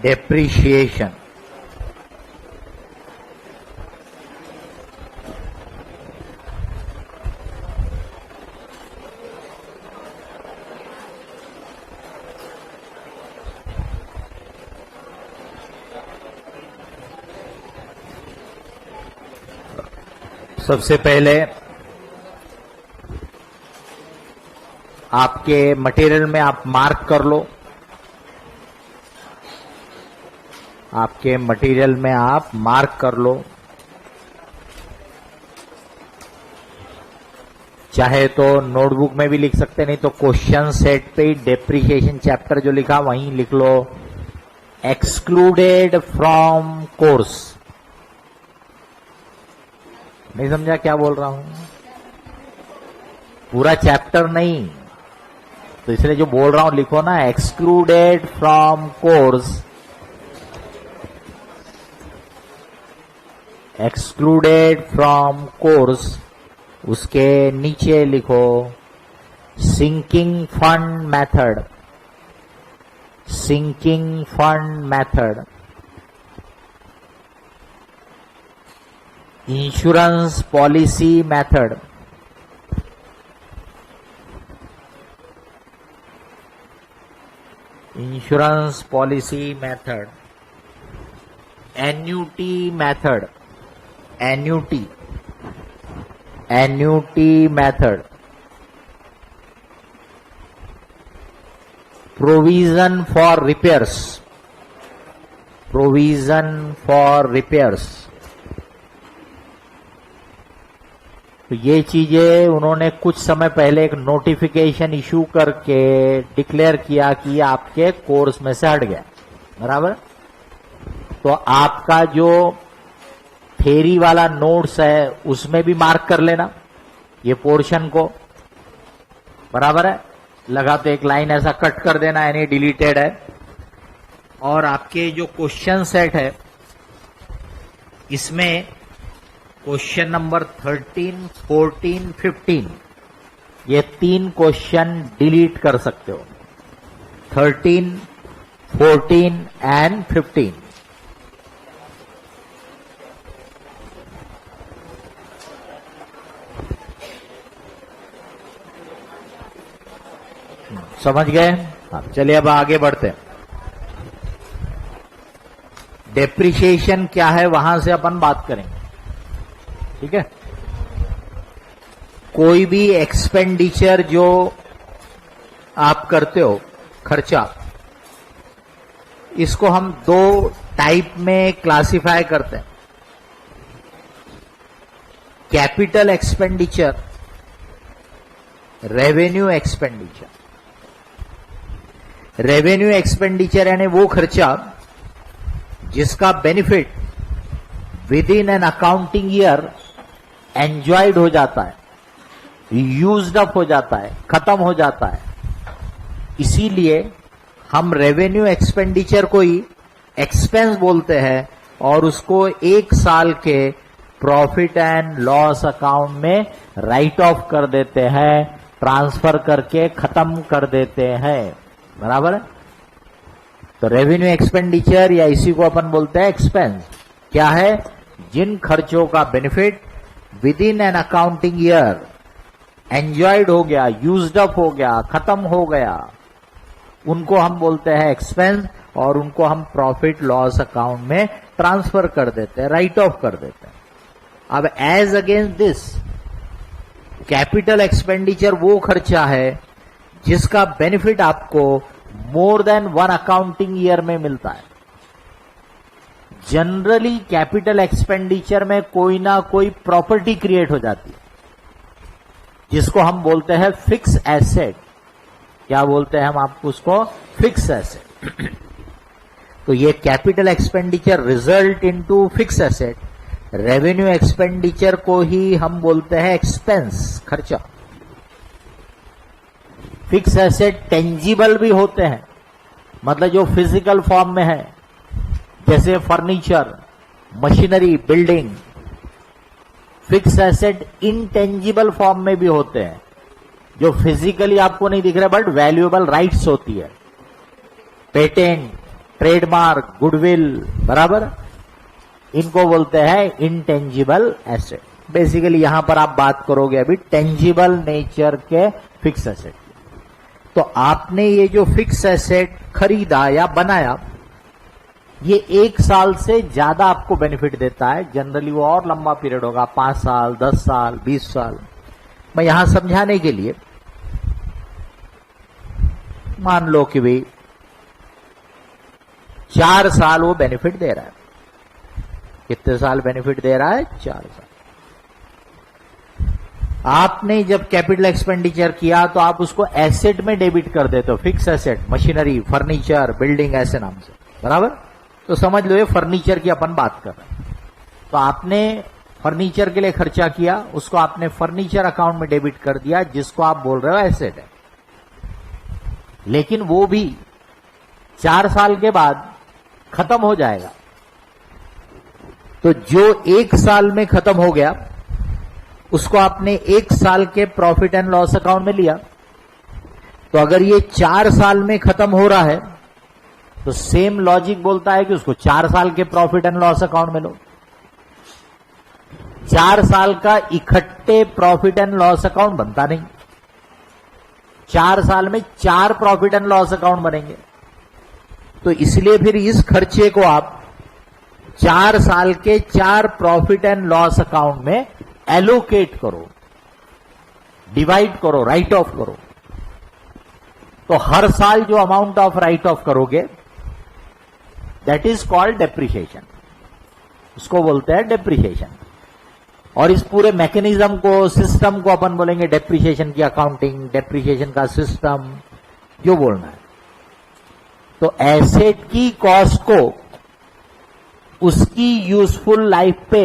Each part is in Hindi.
डेप्रिशिएशन। सबसे पहले आपके मटेरियल में आप मार्क कर लो, आपके मटेरियल में आप मार्क कर लो, चाहे तो नोटबुक में भी लिख सकते, नहीं तो क्वेश्चन सेट पे ही डेप्रिसिएशन चैप्टर जो लिखा वहीं लिख लो, एक्सक्लूडेड फ्रॉम कोर्स। नहीं समझा क्या बोल रहा हूं? पूरा चैप्टर नहीं, तो इसलिए जो बोल रहा हूं लिखो ना, excluded from course, excluded from course, उसके नीचे लिखो sinking fund method, sinking fund method, insurance policy method, insurance policy method, annuity method, annuity, annuity method, provision for repairs, provision for repairs. तो ये चीजें उन्होंने कुछ समय पहले एक नोटिफिकेशन इशू करके डिक्लेयर किया कि आपके कोर्स में से हट गया, बराबर। तो आपका जो थ्योरी वाला नोट्स है उसमें भी मार्क कर लेना ये पोर्शन को, बराबर है। लगा तो एक लाइन ऐसा कट कर देना, यानी डिलीटेड है। और आपके जो क्वेश्चन सेट है इसमें क्वेश्चन नंबर 13, 14, 15 ये 3 क्वेश्चन डिलीट कर सकते हो, 13, 14 एंड 15। समझ गए? हाँ, चलिए अब आगे बढ़ते हैं। डेप्रिसिएशन क्या है वहां से अपन बात करेंगे, ठीक है। कोई भी एक्सपेंडिचर जो आप करते हो, खर्चा, इसको हम 2 टाइप में क्लासिफाई करते हैं, capital expenditure, revenue expenditure. Revenue expenditure यानी वो खर्चा जिसका benefit with in an accounting year enjoyed हो जाता है, यूज्ड अप हो जाता है, खत्म हो जाता है। इसीलिए हम रेवेन्यू एक्सपेंडिचर को ही एक्सपेंस बोलते हैं और उसको 1 साल के प्रॉफिट एंड लॉस अकाउंट में राइट ऑफ कर देते हैं, ट्रांसफर करके खत्म कर देते हैं, बराबर है। तो रेवेन्यू एक्सपेंडिचर या इसी को अपन बोलते हैं एक्सपेंस, क्या है? जिन खर्चों का benefit with in an accounting year enjoyed हो गया, यूज्ड अप हो गया, खत्म हो गया, उनको हम बोलते हैं एक्सपेंस और उनको हम प्रॉफिट लॉस अकाउंट में ट्रांसफर कर देते हैं, राइट ऑफ कर देते हैं। अब as against this capital expenditure वो खर्चा है जिसका बेनिफिट आपको मोर देन 1 अकाउंटिंग ईयर में मिलता है। जनरली कैपिटल एक्सपेंडिचर में कोई ना कोई प्रॉपर्टी क्रिएट हो जाती है जिसको हम बोलते हैं फिक्स एसेट। क्या बोलते हैं हम आपको उसको? Fix asset. तो ये capital expenditure result into fix asset. Revenue expenditure को ही हम बोलते हैं एक्सपेंस, खर्चा। फिक्स एसेट टेंजिबल भी होते हैं, मतलब जो फिजिकल फॉर्म में है, जैसे furniture, machinery, building. Fix asset intangible form में भी होते हैं जो फिजिकली आपको नहीं दिख रहा बट वैल्यूएबल राइट्स होती है। पेटेंट, ट्रेडमार्क, गुडविल, बराबर, इनको बोलते हैं इंटेंजिबल एसेट। बेसिकली यहां पर आप बात करोगे अभी टेंजिबल नेचर के फिक्स एसेट। तो आपने ये जो फिक्स एसेट खरीदा या बनाया, ये 1 साल से ज्यादा आपको बेनिफिट देता है। जनरली वो और लंबा पीरियड होगा, 5 साल, 10 साल, 20 साल। मैं यहां समझाने के लिए मान लो कि भाई 4 साल वो बेनिफिट दे रहा है। कितने साल बेनिफिट दे रहा है? 4 साल। आपने जब कैपिटल एक्सपेंडिचर किया तो आप उसको एसेट में डेबिट कर देते हो, fix asset, machinery, furniture, building, ऐसे नाम से, बराबर। तो समझ लो ये फर्नीचर की अपन बात कर रहे हैं। तो आपने फर्नीचर के लिए खर्चा किया, उसको आपने फर्नीचर अकाउंट में डेबिट कर दिया, जिसको आप बोल रहे हो एसेट है। लेकिन वो भी 4 साल के बाद खत्म हो जाएगा। तो जो 1 साल में खत्म हो गया उसको आपने 1 साल के प्रॉफिट एंड लॉस अकाउंट में लिया। तो अगर ये 4 साल में खत्म हो रहा है तो सेम लॉजिक बोलता है कि उसको 4 साल के प्रॉफिट एंड लॉस अकाउंट में लो। 4 साल का इकट्ठे प्रॉफिट एंड लॉस अकाउंट बनता नहीं, 4 साल में 4 प्रॉफिट एंड लॉस अकाउंट बनेंगे। तो इसलिए फिर इस खर्चे को आप 4 साल के 4 प्रॉफिट एंड लॉस अकाउंट में एलोकेट करो, डिवाइड करो, राइट ऑफ करो। तो हर साल जो अमाउंट ऑफ राइट ऑफ करोगे दैट इज कॉल्ड डेप्रिसिएशन, उसको बोलते हैं डेप्रिसिएशन। और इस पूरे मैकेनिज्म को, सिस्टम को अपन बोलेंगे डेप्रिसिएशन की अकाउंटिंग, डेप्रिसिएशन का सिस्टम, जो बोलना है। तो एसेट की कॉस्ट को उसकी यूजफुल लाइफ पे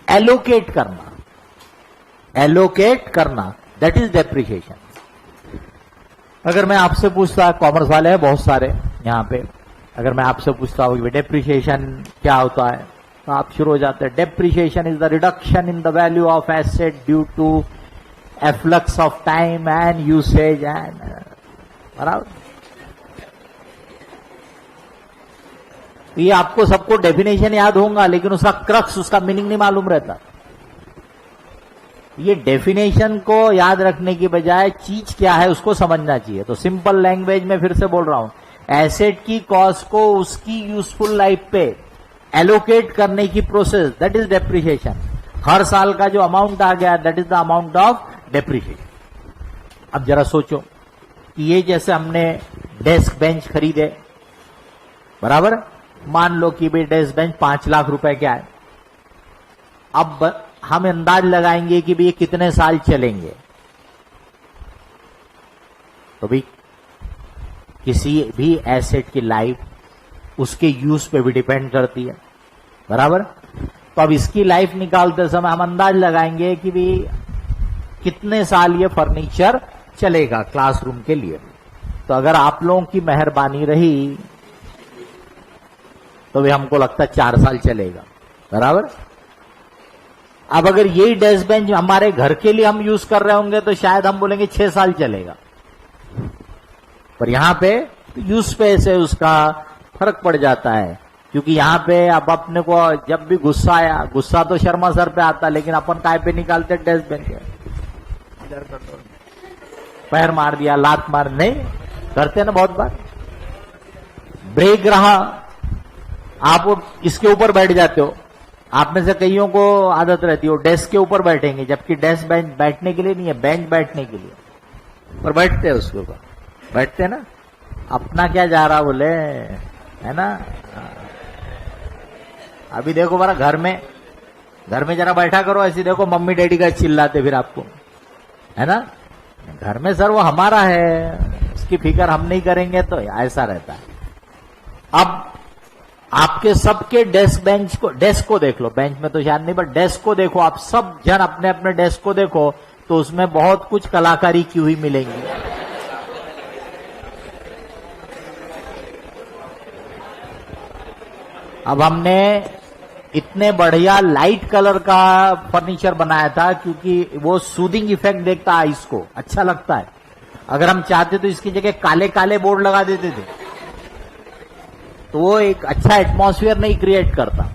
एलोकेट करना, दैट इज डेप्रिसिएशन। अगर मैं आपसे पूछता, कॉमर्स वाले हैं बहुत सारे यहां पे, अगर मैं आपसे पूछता हूं कि डेप्रिसिएशन क्या होता है, तो आप शुरू हो जाते हैं, depreciation is the reduction in the value of asset due to efflux of time and usage and, बराबर। ये आपको सबको डेफिनेशन याद होगा, लेकिन उसका क्रक्स, उसका मीनिंग नहीं मालूम रहता। ये डेफिनेशन को याद रखने की बजाय चीज क्या है उसको समझना चाहिए। तो सिंपल लैंग्वेज में फिर से बोल रहा हूं, एसेट की कॉस्ट को उसकी यूजफुल लाइफ पे एलोकेट करने की प्रोसेस, दैट इज डेप्रिसिएशन। हर साल का जो अमाउंट आ गया that is the amount of depreciation. अब जरा सोचो कि ये जैसे हमने डेस्क बेंच खरीदे, बराबर, मान लो कि भाई डेस्क बेंच 5 लाख रुपए का है। अब हम अंदाज लगाएंगे कि भाई ये कितने साल चलेंगे। तो भाई किसी भी एसेट की लाइफ उसके यूज पे भी डिपेंड करती है, बराबर। तो अब इसकी लाइफ निकालते समय हम अंदाज लगाएंगे कि भाई कितने साल ये फर्नीचर चलेगा क्लासरूम के लिए। तो अगर आप लोगों की मेहरबानी रही तो भी हमको लगता है 4 साल चलेगा, बराबर। अब अगर यही डेस्क बेंच हमारे घर के लिए हम यूज कर रहे होंगे तो शायद हम बोलेंगे 6 साल चलेगा। पर यहां पे यूज पे से उसका फर्क पड़ जाता है, क्योंकि यहां पे अब अपने को जब भी गुस्सा आया, गुस्सा तो शर्मा सर पे आता, लेकिन अपन काय पे निकालते डेस्क बेंच पे, पैर मार दिया, लात मार, नहीं करते ना बहुत बार। ब्रेक रहा, आप इसके ऊपर बैठ जाते हो। आप में से कईयों को आदत रहती है डेस्क के ऊपर बैठेंगे, जबकि डेस्क बेंच बैठने के लिए नहीं है, बेंच बैठने के लिए, पर बैठते हैं उसके ऊपर, बैठते हैं ना। अपना क्या जा रहा बोले, है ना। अभी देखो बड़ा घर में जरा बैठा करो, ऐसी देखो मम्मी डैडी का चिल्लाते फिर आपको, है ना। घर में सर वो हमारा है, उसकी फिक्र हम नहीं करेंगे, तो ऐसा रहता है। अब आपके सबके डेस्क को देख लो, बेंच में तो शायद नहीं, पर डेस्क को देखो, आप सब जन अपने अपने डेस्क को देखो, तो उसमें बहुत कुछ कलाकारी की हुई मिलेंगी। अब हमने इतने बढ़िया लाइट कलर का फर्नीचर बनाया था क्योंकि वो सूदिंग इफेक्ट देखता है, इसको अच्छा लगता है। अगर हम चाहते तो इसकी जगह काले काले बोर्ड लगा देते थे, तो वो एक अच्छा एटमॉस्फेयर नहीं क्रिएट करता।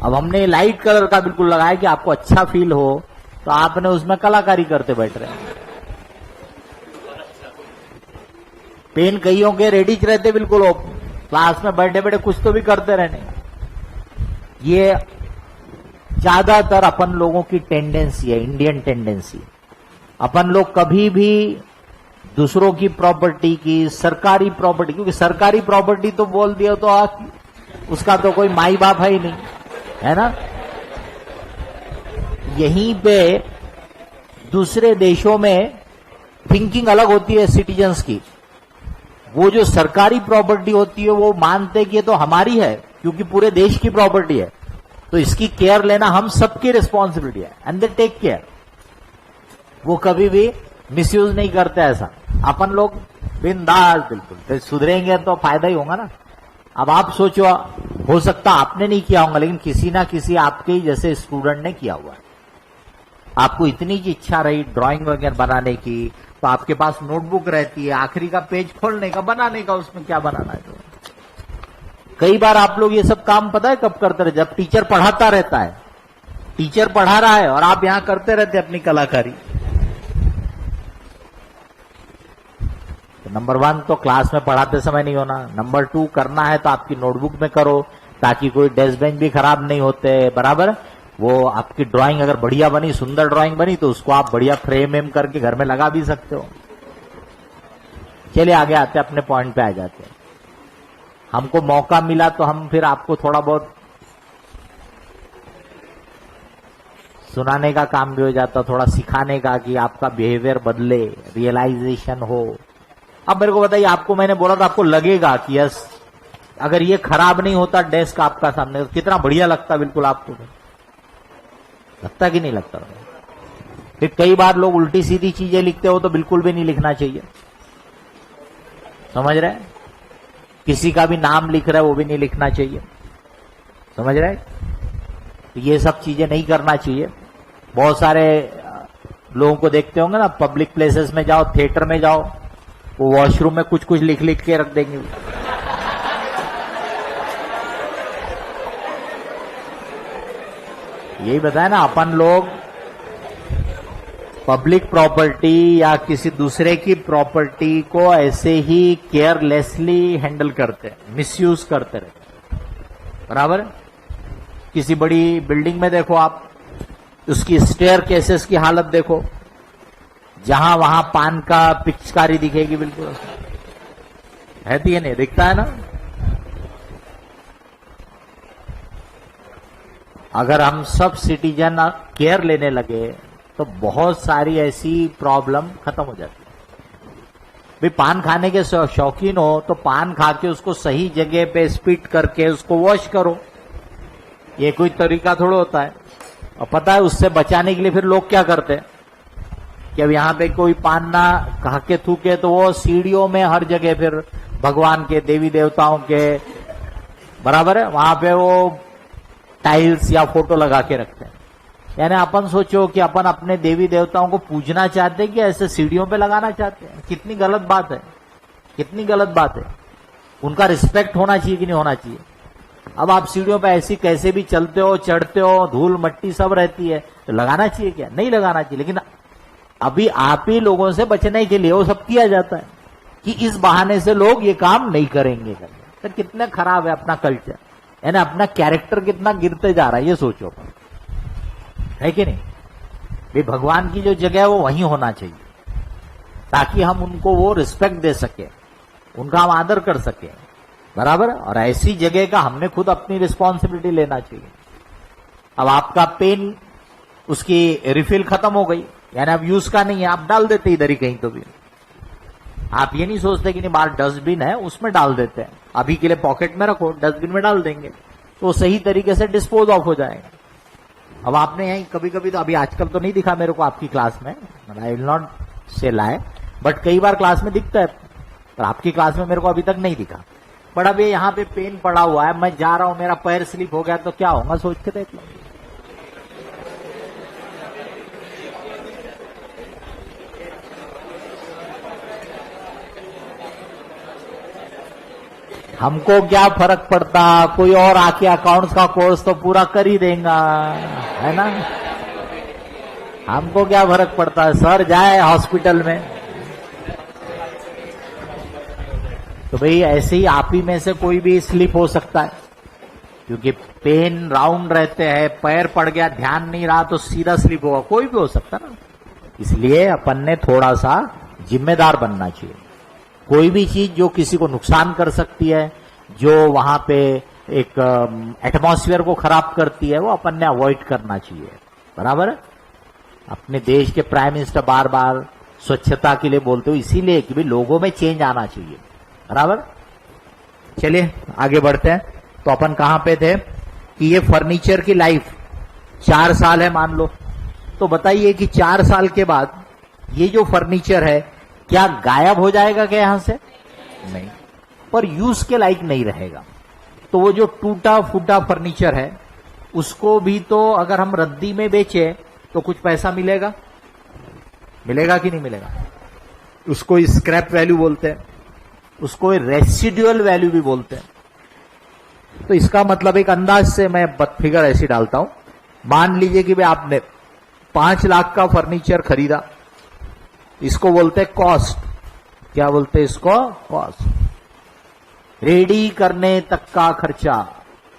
अब हमने लाइट कलर का बिल्कुल लगाया कि आपको अच्छा फील हो, तो आपने उसमें कलाकारी करते बैठ रहे हैं। पेन कईयों के रेडी रहते बिल्कुल, वो क्लास में बैठे बैठे कुछ तो भी करते रहने। ये ज्यादातर अपन लोगों की टेंडेंसी है, इंडियन टेंडेंसी। अपन लोग कभी भी दूसरों की प्रॉपर्टी की, सरकारी प्रॉपर्टी, क्योंकि सरकारी प्रॉपर्टी तो बोल दिया तो उसका तो कोई माई बाप है ही नहीं, है ना। यहीं पे दूसरे देशों में थिंकिंग अलग होती है सिटीजन्स की। वो जो सरकारी प्रॉपर्टी होती है वो मानते कि ये तो हमारी है, क्योंकि पूरे देश की प्रॉपर्टी है, तो इसकी केयर लेना हम सबकी रिस्पॉन्सिबिलिटी है, एंड दे टेक केयर। वो कभी भी मिसयूज नहीं करते ऐसा। अपन लोग बिंदास बिल्कुल, तो सुधरेंगे तो फायदा ही होगा ना। अब आप सोचो, हो सकता आपने नहीं किया होगा, लेकिन किसी ना किसी आपके ही जैसे स्टूडेंट ने किया हुआ है। आपको इतनी की इच्छा रही ड्राइंग वगैरह बनाने की, तो आपके पास नोटबुक रहती है, आखिरी का पेज खोलने का, बनाने का, उसमें क्या बनाना है। तो कई बार आप लोग ये सब काम पता है कब करते रहे? जब टीचर पढ़ाता रहता है, टीचर पढ़ा रहा है और आप यहां करते रहते अपनी कलाकारी। तो नंबर 1 तो क्लास में पढ़ाते समय नहीं होना। नंबर 2 करना है तो आपकी नोटबुक में करो, ताकि कोई डेस्क बेंच भी खराब नहीं होते, बराबर। वो आपकी ड्राइंग अगर बढ़िया बनी, सुंदर ड्राइंग बनी, तो उसको आप बढ़िया फ्रेम करके घर में लगा भी सकते हो। चलिए आगे आते, अपने पॉइंट पे आ जाते हैं। हमको मौका मिला तो हम फिर आपको थोड़ा बहुत सुनाने का काम भी हो जाता, थोड़ा सिखाने का, कि आपका बिहेवियर बदले, रियलाइजेशन हो। अब मेरे को बताइए, आपको मैंने बोला था, आपको लगेगा कि यस, अगर ये खराब नहीं होता डेस्क आपका सामने, तो कितना बढ़िया लगता बिल्कुल आपको। लगता कि नहीं लगता? फिर कई बार लोग उल्टी सीधी चीजें लिखते हो, तो बिल्कुल भी नहीं लिखना चाहिए, समझ रहे? किसी का भी नाम लिख रहा है वो भी नहीं लिखना चाहिए, समझ रहे? तो ये सब चीजें नहीं करना चाहिए। बहुत सारे लोगों को देखते होंगे ना, पब्लिक प्लेसेस में जाओ, थिएटर में जाओ, वो वॉशरूम में कुछ कुछ लिख लिख के रख देंगे। यही बताया ना, अपन लोग पब्लिक प्रॉपर्टी या किसी दूसरे की प्रॉपर्टी को ऐसे ही केयरलेसली हैंडल करते हैं, मिसयूज करते रहते, बराबर। किसी बड़ी बिल्डिंग में देखो आप, उसकी स्टेयर केसेस की हालत देखो, जहां वहां पान का पिचकारी दिखेगी, बिल्कुल है तो ये नहीं दिखता है ना। अगर हम सब सिटीजन केयर लेने लगे तो बहुत सारी ऐसी प्रॉब्लम खत्म हो जाती है। भाई पान खाने के शौकीन हो तो पान खा के उसको सही जगह पे स्पिट करके उसको वॉश करो, ये कोई तरीका थोड़ा होता है। और पता है उससे बचाने के लिए फिर लोग क्या करते हैं कि अब यहां पे कोई पान ना खा के थूके, तो वो सीढ़ियों में हर जगह फिर भगवान के, देवी देवताओं के, बराबर है, वहां पे वो टाइल्स या फोटो लगा के रखते हैं। यानी अपन सोचो कि अपन अपने देवी देवताओं को पूजना चाहते हैं कि ऐसे सीढ़ियों पे लगाना चाहते हैं। कितनी गलत बात है, कितनी गलत बात है। उनका रिस्पेक्ट होना चाहिए कि नहीं होना चाहिए? अब आप सीढ़ियों पे ऐसी कैसे भी चलते हो, चढ़ते हो, धूल मट्टी सब रहती है, तो लगाना चाहिए क्या? नहीं लगाना चाहिए। लेकिन अभी आप ही लोगों से बचने के लिए वो सब किया जाता है कि इस बहाने से लोग ये काम नहीं करेंगे। तो कितना खराब है अपना कल्चर, है ना। अपना कैरेक्टर कितना गिरते जा रहा है, ये सोचो, है कि नहीं? भाई भगवान की जो जगह है वो वहीं होना चाहिए, ताकि हम उनको वो रिस्पेक्ट दे सके, उनका हम आदर कर सके, बराबर। और ऐसी जगह का हमने खुद अपनी रिस्पॉन्सिबिलिटी लेना चाहिए। अब आपका पेन, उसकी रिफिल खत्म हो गई, यानी अब यूज का नहीं है, आप डाल देते इधर ही कहीं तो भी। आप ये नहीं सोचते कि नहीं बाहर डस्टबिन है उसमें डाल देते हैं, अभी के लिए पॉकेट में रखो, डस्टबिन में डाल देंगे तो सही तरीके से डिस्पोज ऑफ हो जाएगा। अब आपने यही कभी कभी, तो अभी आजकल तो नहीं दिखा मेरे को आपकी क्लास में, आई विल नॉट से लाए, बट कई बार क्लास में दिखता है, पर आपकी क्लास में मेरे को अभी तक नहीं दिखा। बट अब ये यहाँ पे पेन पड़ा हुआ है, मैं जा रहा हूं, मेरा पैर स्लिप हो गया तो क्या होगा, सोच के देख लो। हमको क्या फर्क पड़ता, कोई और आके अकाउंट्स का कोर्स तो पूरा कर ही देगा, है ना। हमको क्या फर्क पड़ता है, सर जाए हॉस्पिटल में। तो भाई ऐसे ही आप ही में से कोई भी स्लिप हो सकता है, क्योंकि पेन राउंड रहते हैं, पैर पड़ गया, ध्यान नहीं रहा तो सीधा स्लिप होगा, कोई भी हो सकता ना। इसलिए अपन ने थोड़ा सा जिम्मेदार बनना चाहिए। कोई भी चीज जो किसी को नुकसान कर सकती है, जो वहां पे एक एटमॉस्फेयर को खराब करती है, वो अपन ने अवॉइड करना चाहिए। बराबर है। अपने देश के प्राइम मिनिस्टर बार बार स्वच्छता के लिए बोलते हो, इसीलिए कि भाई लोगों में चेंज आना चाहिए। बराबर। चलिए आगे बढ़ते हैं। तो अपन कहां पे थे कि ये फर्नीचर की लाइफ 4 साल है मान लो। तो बताइए कि 4 साल के बाद ये जो फर्नीचर है क्या गायब हो जाएगा क्या यहां से? नहीं, पर यूज के लायक नहीं रहेगा। तो वो जो टूटा फूटा फर्नीचर है उसको भी तो अगर हम रद्दी में बेचे तो कुछ पैसा मिलेगा, मिलेगा कि नहीं मिलेगा? उसको स्क्रैप वैल्यू बोलते हैं, उसको रेसिडुअल वैल्यू भी बोलते हैं। तो इसका मतलब एक अंदाज से मैं फिगर ऐसी डालता हूं, मान लीजिए कि भाई आपने 5 लाख का फर्नीचर खरीदा, इसको बोलते हैं कॉस्ट। क्या बोलते हैं इसको? कॉस्ट। रेडी करने तक का खर्चा,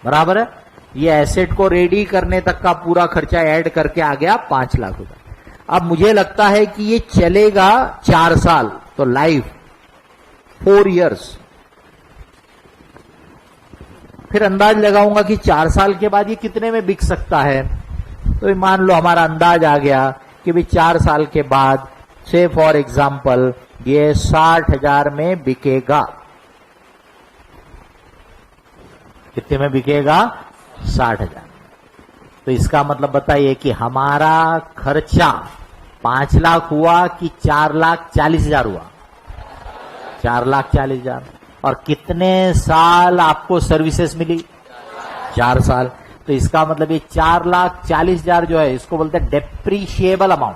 बराबर है। ये एसेट को रेडी करने तक का पूरा खर्चा ऐड करके आ गया 5 लाख रुपए। अब मुझे लगता है कि ये चलेगा 4 साल, तो लाइफ 4 इयर्स। फिर अंदाज लगाऊंगा कि 4 साल के बाद ये कितने में बिक सकता है। तो मान लो हमारा अंदाज आ गया कि भाई 4 साल के बाद से फॉर एग्जाम्पल ये 60,000 में बिकेगा। कितने में बिकेगा? 60,000। तो इसका मतलब बताइए कि हमारा खर्चा 5 लाख हुआ कि 4,40,000 हुआ? 4,40,000। और कितने साल आपको सर्विसेज मिली? 4 साल। तो इसका मतलब ये 4,40,000 जो है इसको बोलते हैं डेप्रीशिएबल अमाउंट।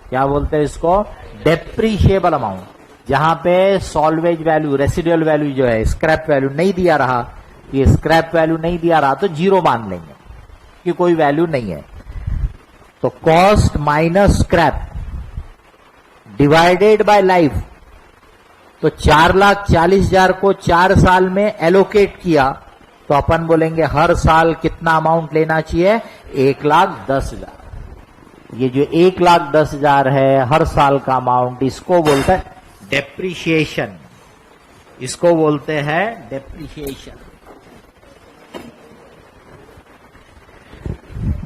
क्या बोलते हैं इसको? Depreciable amount. जहां पे सॉल्वेज वैल्यू, रेसिडुअल वैल्यू जो है, स्क्रैप वैल्यू नहीं दिया रहा, ये स्क्रैप वैल्यू नहीं दिया रहा तो 0 मान लेंगे कि कोई वैल्यू नहीं है। तो cost minus scrap divided by life. तो 4,40,000 को 4 साल में एलोकेट किया तो अपन बोलेंगे हर साल कितना अमाउंट लेना चाहिए? 1,10,000। ये जो 1,10,000 है हर साल का अमाउंट, इसको बोलते हैं डेप्रिशिएशन। इसको बोलते हैं डेप्रिशिएशन।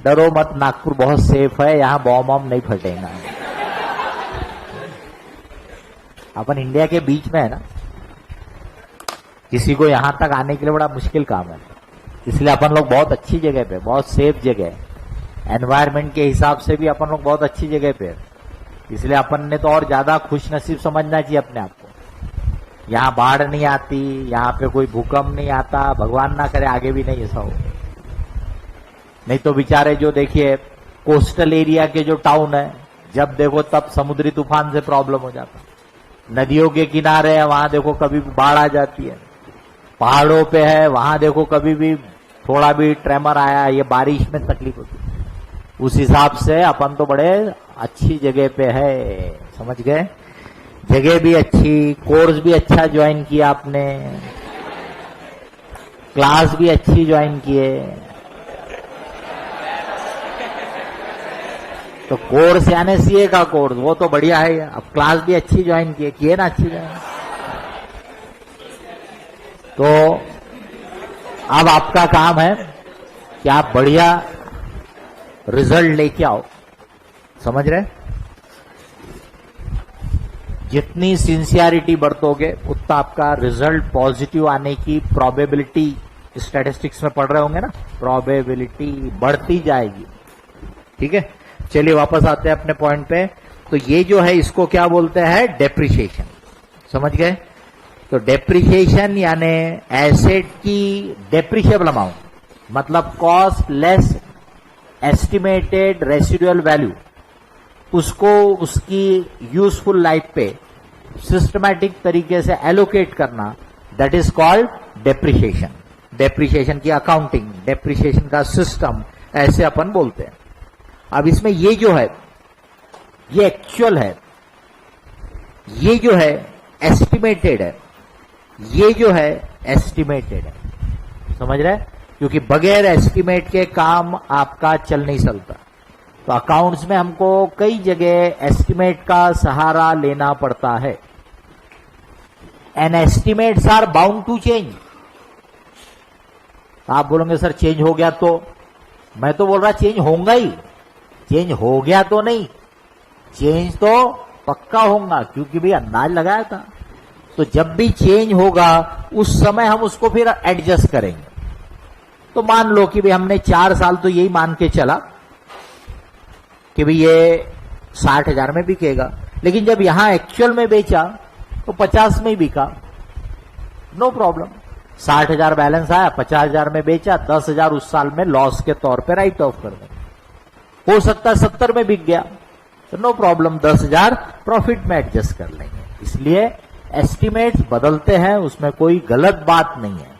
डरो मत, नागपुर बहुत सेफ है, यहां बॉम्ब वॉम्ब नहीं फटेगा। अपन इंडिया के बीच में है ना, किसी को यहां तक आने के लिए बड़ा मुश्किल काम है। इसलिए अपन लोग बहुत अच्छी जगह पे, बहुत सेफ जगह है, एनवायरमेंट के हिसाब से भी अपन लोग बहुत अच्छी जगह पे है। इसलिए अपन ने तो और ज्यादा खुश नसीब समझना चाहिए अपने आप को। यहां बाढ़ नहीं आती, यहां पे कोई भूकंप नहीं आता, भगवान ना करे आगे भी नहीं ऐसा हो। नहीं तो बेचारे जो देखिए कोस्टल एरिया के जो टाउन है, जब देखो तब समुद्री तूफान से प्रॉब्लम हो जाता। नदियों के किनारे है, वहां देखो कभी भी बाढ़ आ जाती है। पहाड़ों पे है, वहां देखो कभी भी थोड़ा भी ट्रेमर आया, ये बारिश में तकलीफ होती है। उस हिसाब से अपन तो बड़े अच्छी जगह पे है, समझ गए? जगह भी अच्छी, कोर्स भी अच्छा ज्वाइन किया आपने, क्लास भी अच्छी ज्वाइन किए। तो कोर्स यानी सीए का कोर्स, वो तो बढ़िया है। अब क्लास भी अच्छी ज्वाइन किए ना, अच्छी ज्वाइन। तो अब आपका काम है कि आप बढ़िया रिजल्ट लेके आओ, समझ रहे? जितनी सिंसियरिटी बरतोगे उतना आपका रिजल्ट पॉजिटिव आने की प्रोबेबिलिटी, स्टैटिस्टिक्स में पढ़ रहे होंगे ना, प्रोबेबिलिटी बढ़ती जाएगी। ठीक है, चलिए वापस आते हैं अपने पॉइंट पे। तो ये जो है इसको क्या बोलते हैं? डेप्रिशिएशन। समझ गए? तो डेप्रिशिएशन यानी एसेट की डेप्रिशिएबल अमाउंट, मतलब cost less estimated residual value, उसको उसकी यूजफुल लाइफ पे सिस्टमैटिक तरीके से एलोकेट करना that is called depreciation. Depreciation की अकाउंटिंग, डेप्रिसिएशन का सिस्टम, ऐसे अपन बोलते हैं। अब इसमें ये जो है ये एक्चुअल है, ये जो है एस्टिमेटेड है, ये जो है एस्टिमेटेड है। समझ रहे हैं? क्योंकि बगैर एस्टिमेट के काम आपका चल नहीं सकता। तो अकाउंट्स में हमको कई जगह एस्टिमेट का सहारा लेना पड़ता है। And estimates are bound to change. आप बोलोगे सर चेंज हो गया तो, मैं तो बोल रहा चेंज होगा ही। चेंज हो गया तो नहीं, चेंज तो पक्का होगा, क्योंकि भाई अंदाज लगाया था। तो जब भी चेंज होगा उस समय हम उसको फिर एडजस्ट करेंगे। तो मान लो कि भाई हमने 4 साल तो यही मान के चला कि भाई ये 60,000 में बिकेगा, लेकिन जब यहां एक्चुअल में बेचा तो 50 में ही बिका, नो प्रॉब्लम। 60,000 बैलेंस आया, 50,000 में बेचा, 10,000 उस साल में लॉस के तौर पे राइट ऑफ कर देंगे। हो सकता है 70 में बिक गया तो नो प्रॉब्लम, 10,000 प्रॉफिट में एडजस्ट कर लेंगे। इसलिए एस्टिमेट्स बदलते हैं, उसमें कोई गलत बात नहीं है।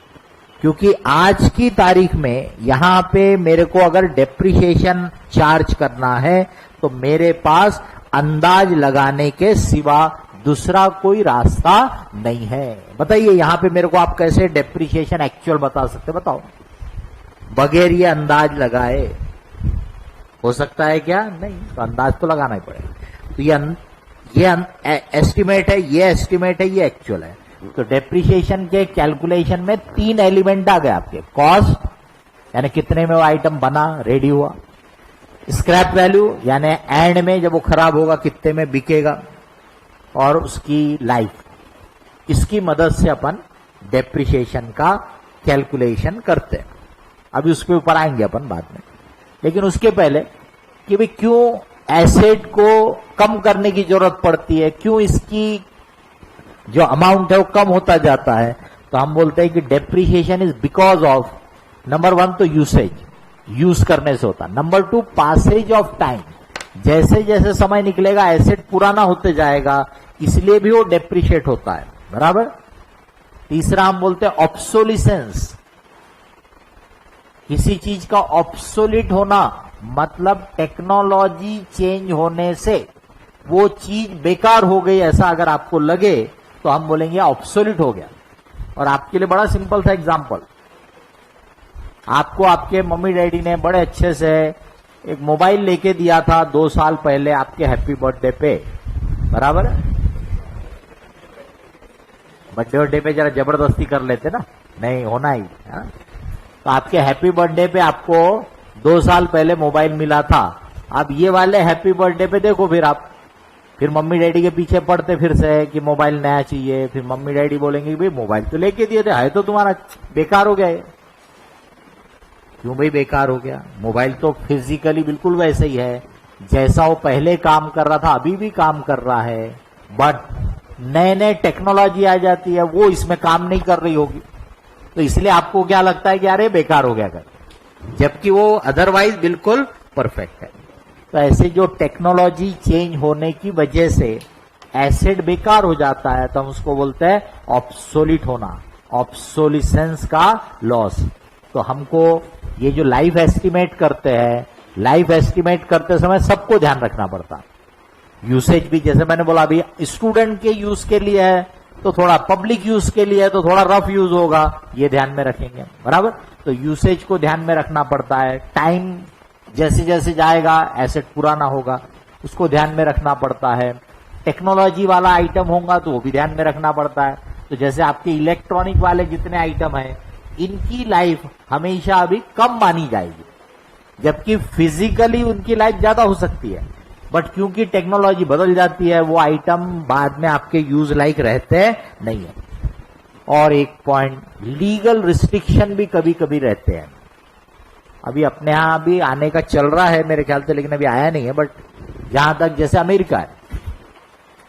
क्योंकि आज की तारीख में यहां पे मेरे को अगर डेप्रिसिएशन चार्ज करना है तो मेरे पास अंदाज लगाने के सिवा दूसरा कोई रास्ता नहीं है। बताइए यहां पे मेरे को आप कैसे डेप्रिसिएशन एक्चुअल बता सकते, बताओ, बगैर ये अंदाज लगाए हो सकता है क्या? नहीं, तो अंदाज तो लगाना ही पड़ेगा। तो ये एस्टिमेट है, ये एस्टिमेट है, ये एक्चुअल है। तो डेप्रिसिएशन के कैलकुलेशन में 3 एलिमेंट आ गए आपके। कॉस्ट यानी कितने में वो आइटम बना, रेडी हुआ। स्क्रैप वैल्यू यानी एंड में जब वो खराब होगा कितने में बिकेगा, और उसकी लाइफ। इसकी मदद से अपन डेप्रिसिएशन का कैलकुलेशन करते हैं। अभी उसके ऊपर आएंगे अपन बाद में, लेकिन उसके पहले कि भाई क्यों एसेट को कम करने की जरूरत पड़ती है, क्यों इसकी जो अमाउंट है वो कम होता जाता है। तो हम बोलते हैं कि depreciation is because of, number 1 तो यूसेज, यूज करने से होता। नंबर 2 पासेज ऑफ टाइम, जैसे जैसे समय निकलेगा एसेट पुराना होते जाएगा, इसलिए भी वो डेप्रिशिएट होता है, बराबर। तीसरा हम बोलते हैं ऑब्सोलिसेंस, किसी चीज का ऑब्सोलिट होना, मतलब टेक्नोलॉजी चेंज होने से वो चीज बेकार हो गई, ऐसा अगर आपको लगे तो हम बोलेंगे ऑब्सोलिट हो गया। और आपके लिए बड़ा सिंपल सा एग्जांपल, आपको आपके मम्मी डैडी ने बड़े अच्छे से एक मोबाइल लेके दिया था 2 साल पहले आपके हैप्पी बर्थडे पे, बराबर। बर्थडे पे जरा जबरदस्ती कर लेते ना, नहीं होना ही है। तो आपके हैप्पी बर्थडे पे आपको 2 साल पहले मोबाइल मिला था। अब ये वाले हैप्पी बर्थडे पे देखो फिर मम्मी डैडी के पीछे पड़ते फिर से कि मोबाइल नया चाहिए। फिर मम्मी डैडी बोलेंगे भाई मोबाइल तो लेके दिए थे, है तो तुम्हारा, बेकार हो गया है। क्यों भाई बेकार हो गया? मोबाइल तो फिजिकली बिल्कुल वैसे ही है जैसा वो पहले काम कर रहा था, अभी भी काम कर रहा है, बट नए नए टेक्नोलॉजी आ जाती है, वो इसमें काम नहीं कर रही होगी। तो इसलिए आपको क्या लगता है कि अरे बेकार हो गया कर, जबकि वो अदरवाइज बिल्कुल परफेक्ट है। तो ऐसे जो टेक्नोलॉजी चेंज होने की वजह से एसेट बेकार हो जाता है तो हम उसको बोलते हैं ऑब्सोलिट होना, ऑब्सोलिसेंस का लॉस। तो हमको ये जो लाइफ एस्टिमेट करते हैं, लाइफ एस्टिमेट करते समय सबको ध्यान रखना पड़ता है। यूसेज भी जैसे मैंने बोला अभी स्टूडेंट के यूज के लिए है तो थोड़ा, पब्लिक यूज के लिए है तो थोड़ा रफ यूज होगा, ये ध्यान में रखेंगे, बराबर। तो यूसेज को ध्यान में रखना पड़ता है। टाइम जैसे जैसे जाएगा एसेट पुराना होगा, उसको ध्यान में रखना पड़ता है। टेक्नोलॉजी वाला आइटम होगा तो वो भी ध्यान में रखना पड़ता है। तो जैसे आपके इलेक्ट्रॉनिक वाले जितने आइटम हैं, इनकी लाइफ हमेशा अभी कम मानी जाएगी, जबकि फिजिकली उनकी लाइफ ज्यादा हो सकती है, बट क्योंकि टेक्नोलॉजी बदल जाती है वो आइटम बाद में आपके यूज लाइक रहते नहीं है। और एक पॉइंट, लीगल रिस्ट्रिक्शन भी कभी कभी रहते हैं। अभी अपने यहां भी आने का चल रहा है मेरे ख्याल से, लेकिन अभी आया नहीं है। बट जहां तक जैसे अमेरिका है,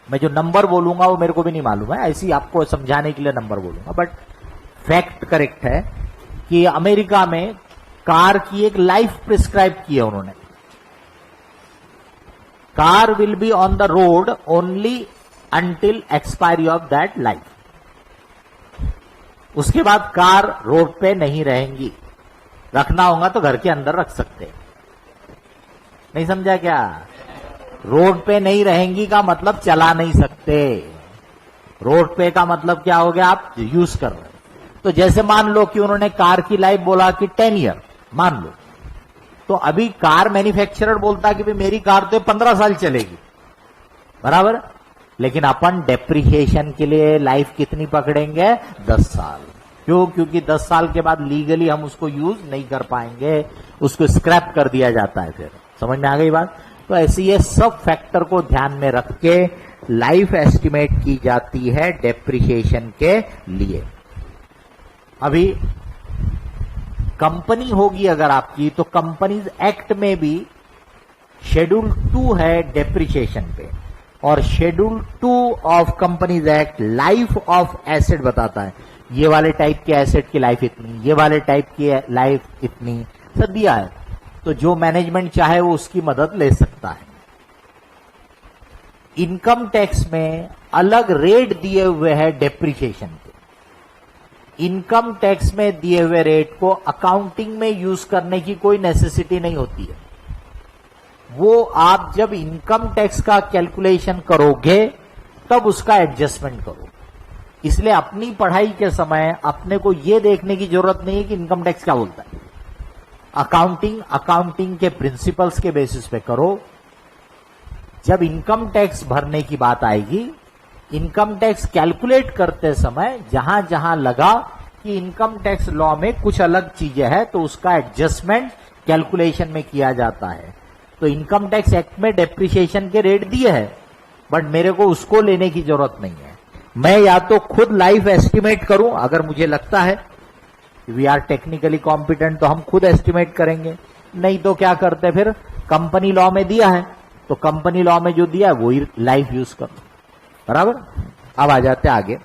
मैं जो नंबर बोलूंगा वो मेरे को भी नहीं मालूम है, ऐसी आपको समझाने के लिए नंबर बोलूंगा, बट फैक्ट करेक्ट है कि अमेरिका में कार की एक लाइफ प्रिस्क्राइब की है उन्होंने। Car will be on the road only until expiry of that life. उसके बाद कार रोड पे नहीं रहेंगी, रखना होगा तो घर के अंदर रख सकते। नहीं समझा क्या? रोड पे नहीं रहेंगी का मतलब चला नहीं सकते। रोड पे का मतलब क्या हो गया? आप यूज कर रहे हैं। तो जैसे मान लो कि उन्होंने कार की लाइफ बोला कि 10 ईयर मान लो, तो अभी कार मैन्युफैक्चरर बोलता कि भाई मेरी कार तो 15 साल चलेगी, बराबर, लेकिन अपन डेप्रिसिएशन के लिए लाइफ कितनी पकड़ेंगे? 10 साल। क्यों? क्योंकि 10 साल के बाद लीगली हम उसको यूज नहीं कर पाएंगे, उसको स्क्रैप कर दिया जाता है। फिर समझ में आ गई बात? तो ऐसे ये सब फैक्टर को ध्यान में रख के लाइफ एस्टिमेट की जाती है डेप्रिसिएशन के लिए। अभी कंपनी होगी अगर आपकी, तो कंपनीज एक्ट में भी शेड्यूल 2 है डेप्रिसिएशन पे, और schedule 2 of companies act life of asset बताता है। ये वाले टाइप के एसेट की लाइफ इतनी, ये वाले टाइप की लाइफ इतनी, सब दिया है। तो जो मैनेजमेंट चाहे वो उसकी मदद ले सकता है। इनकम टैक्स में अलग रेट दिए हुए हैं डेप्रिसिएशन के। इनकम टैक्स में दिए हुए रेट को अकाउंटिंग में यूज करने की कोई नेसेसिटी नहीं होती है। वो आप जब इनकम टैक्स का कैलकुलेशन करोगे तब उसका एडजस्टमेंट करो। इसलिए अपनी पढ़ाई के समय अपने को यह देखने की जरूरत नहीं है कि इनकम टैक्स क्या बोलता है। अकाउंटिंग के प्रिंसिपल्स के बेसिस पे करो। जब इनकम टैक्स भरने की बात आएगी, इनकम टैक्स कैलकुलेट करते समय जहां जहां लगा कि इनकम टैक्स लॉ में कुछ अलग चीजें हैं, तो उसका एडजस्टमेंट कैलकुलेशन में किया जाता है। तो इनकम टैक्स एक्ट में डेप्रिसिएशन के रेट दिए हैं, बट मेरे को उसको लेने की जरूरत नहीं है। मैं या तो खुद लाइफ एस्टिमेट करूं, अगर मुझे लगता है वी आर टेक्निकली कॉम्पिटेंट तो हम खुद एस्टिमेट करेंगे, नहीं तो क्या करते फिर कंपनी लॉ में दिया है, तो कंपनी लॉ में जो दिया है वही लाइफ यूज करो, बराबर। अब आ जाते हैं आगे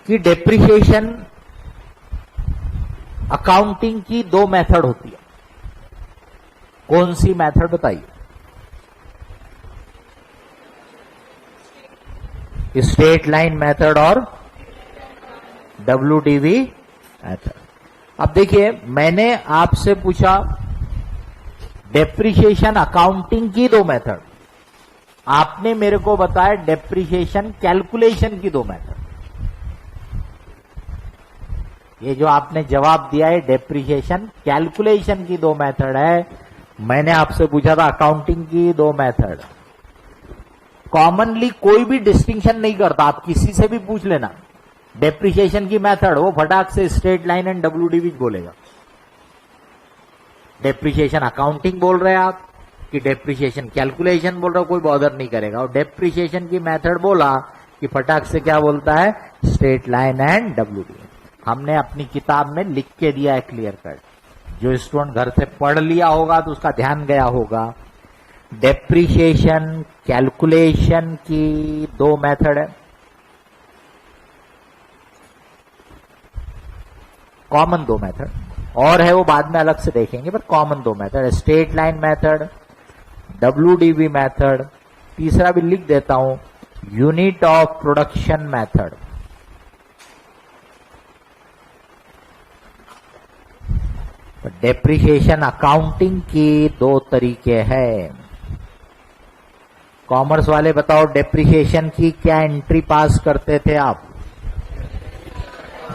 कि डेप्रिसिएशन अकाउंटिंग की 2 मेथड होती है। कौन सी मेथड बताइए? स्ट्रेट लाइन मेथड और WDV मेथड। अब देखिए, मैंने आपसे पूछा डेप्रिसिएशन अकाउंटिंग की 2 मेथड, आपने मेरे को बताया डेप्रिसिएशन कैलकुलेशन की 2 मेथड। ये जो आपने जवाब दिया है डेप्रिसिएशन कैलकुलेशन की 2 मेथड है। मैंने आपसे पूछा था अकाउंटिंग की 2 मेथड। कॉमनली कोई भी डिस्टिंक्शन नहीं करता, आप किसी से भी पूछ लेना डेप्रिसिएशन की मेथड, वो फटाक से स्ट्रेट लाइन एंड WDV बोलेगा। डेप्रिसिएशन अकाउंटिंग बोल रहे हैं आप कि डेप्रिसिएशन कैलकुलेशन बोल रहे हो, कोई बॉदर नहीं करेगा। और डेप्रिसिएशन की मेथड बोला कि फटाक से क्या बोलता है? Straight line and WDV। हमने अपनी किताब में लिख के दिया है क्लियर कट, जो स्टूडेंट घर से पढ़ लिया होगा तो उसका ध्यान गया होगा। डेप्रिसिएशन कैलकुलेशन की 2 मेथड है, कॉमन 2 मेथड, और है वो बाद में अलग से देखेंगे, पर कॉमन 2 मेथड है, straight line method, WDV method. तीसरा भी लिख देता हूं, unit of production method. Depreciation accounting की 2 तरीके हैं। कॉमर्स वाले बताओ, डेप्रिसिएशन की क्या एंट्री पास करते थे आप?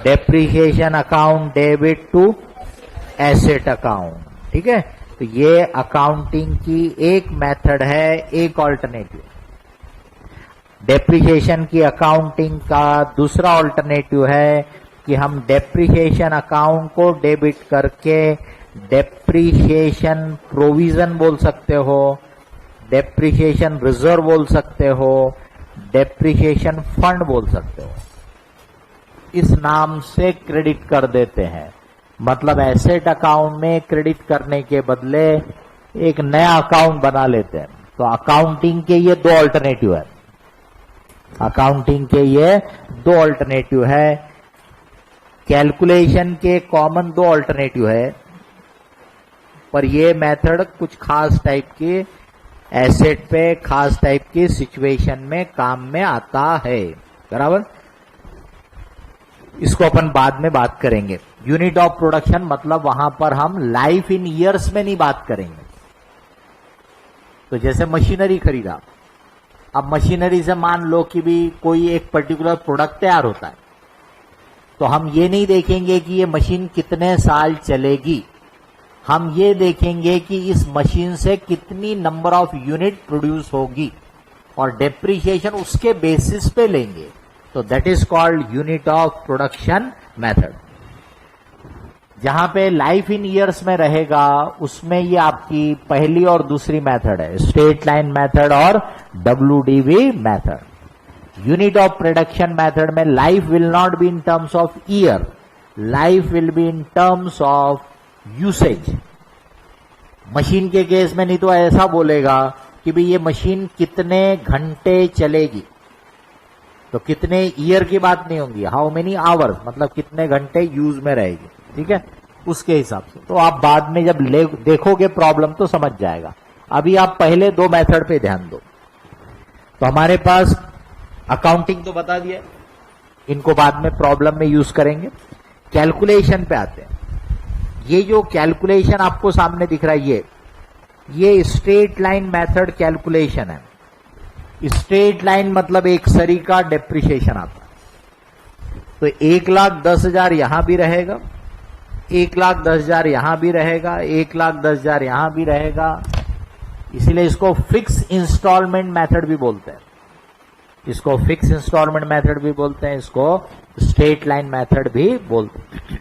Depreciation account debit to asset account, ठीक है। तो ये अकाउंटिंग की एक मेथड है, एक ऑल्टरनेटिव। डेप्रिसिएशन की अकाउंटिंग का दूसरा ऑल्टरनेटिव है कि हम डेप्रिसिएशन अकाउंट को डेबिट करके डेप्रिसिएशन प्रोविजन बोल सकते हो, डेप्रिसिएशन रिजर्व बोल सकते हो, डेप्रिसिएशन फंड बोल सकते हो। इस नाम से क्रेडिट कर देते हैं, मतलब एसेट अकाउंट में क्रेडिट करने के बदले एक नया अकाउंट बना लेते हैं। तो अकाउंटिंग के ये 2 ऑल्टरनेटिव है, अकाउंटिंग के ये 2 ऑल्टरनेटिव है। कैलकुलेशन के कॉमन 2 ऑल्टरनेटिव है, पर ये मेथड कुछ खास टाइप के एसेट पे, खास टाइप की सिचुएशन में काम में आता है, बराबर। इसको अपन बाद में बात करेंगे। यूनिट ऑफ प्रोडक्शन मतलब वहां पर हम लाइफ इन ईयर्स में नहीं बात करेंगे। तो जैसे मशीनरी खरीदा, अब मशीनरी से मान लो कि भी कोई एक पर्टिकुलर प्रोडक्ट तैयार होता है, तो हम ये नहीं देखेंगे कि ये मशीन कितने साल चलेगी, हम ये देखेंगे कि इस मशीन से कितनी नंबर ऑफ यूनिट प्रोड्यूस होगी और डेप्रिसिएशन उसके बेसिस पे लेंगे। तो that is called unit of production method. जहां पे लाइफ इन ईयर्स में रहेगा उसमें ये आपकी पहली और दूसरी मेथड है, स्ट्रेट लाइन मेथड और WDV method. Unit of production method में life will not be in terms of year, life will be in terms of usage. Machine के केस में नहीं तो ऐसा बोलेगा कि भाई ये मशीन कितने घंटे चलेगी, तो कितने ईयर की बात नहीं होगी, हाउ मेनी आवर्स मतलब कितने घंटे यूज में रहेगी, ठीक है, उसके हिसाब से। तो आप बाद में जब देखोगे प्रॉब्लम तो समझ जाएगा। अभी आप पहले दो मेथड पे ध्यान दो। तो हमारे पास अकाउंटिंग तो बता दिया, इनको बाद में प्रॉब्लम में यूज करेंगे। कैलकुलेशन पे आते हैं। ये जो कैलकुलेशन आपको सामने दिख रहा है, ये स्ट्रेट लाइन मेथड कैलकुलेशन है। स्ट्रेट लाइन मतलब एक सरी का डेप्रिसिएशन आता है। तो 1,10,000 यहां भी रहेगा, 1,10,000 यहां भी रहेगा, 1,10,000 यहां भी रहेगा। इसलिए इसको फिक्स इंस्टॉलमेंट मेथड भी बोलते हैं, इसको फिक्स इंस्टॉलमेंट मेथड भी बोलते हैं, इसको स्ट्रेट लाइन मेथड भी बोलते हैं।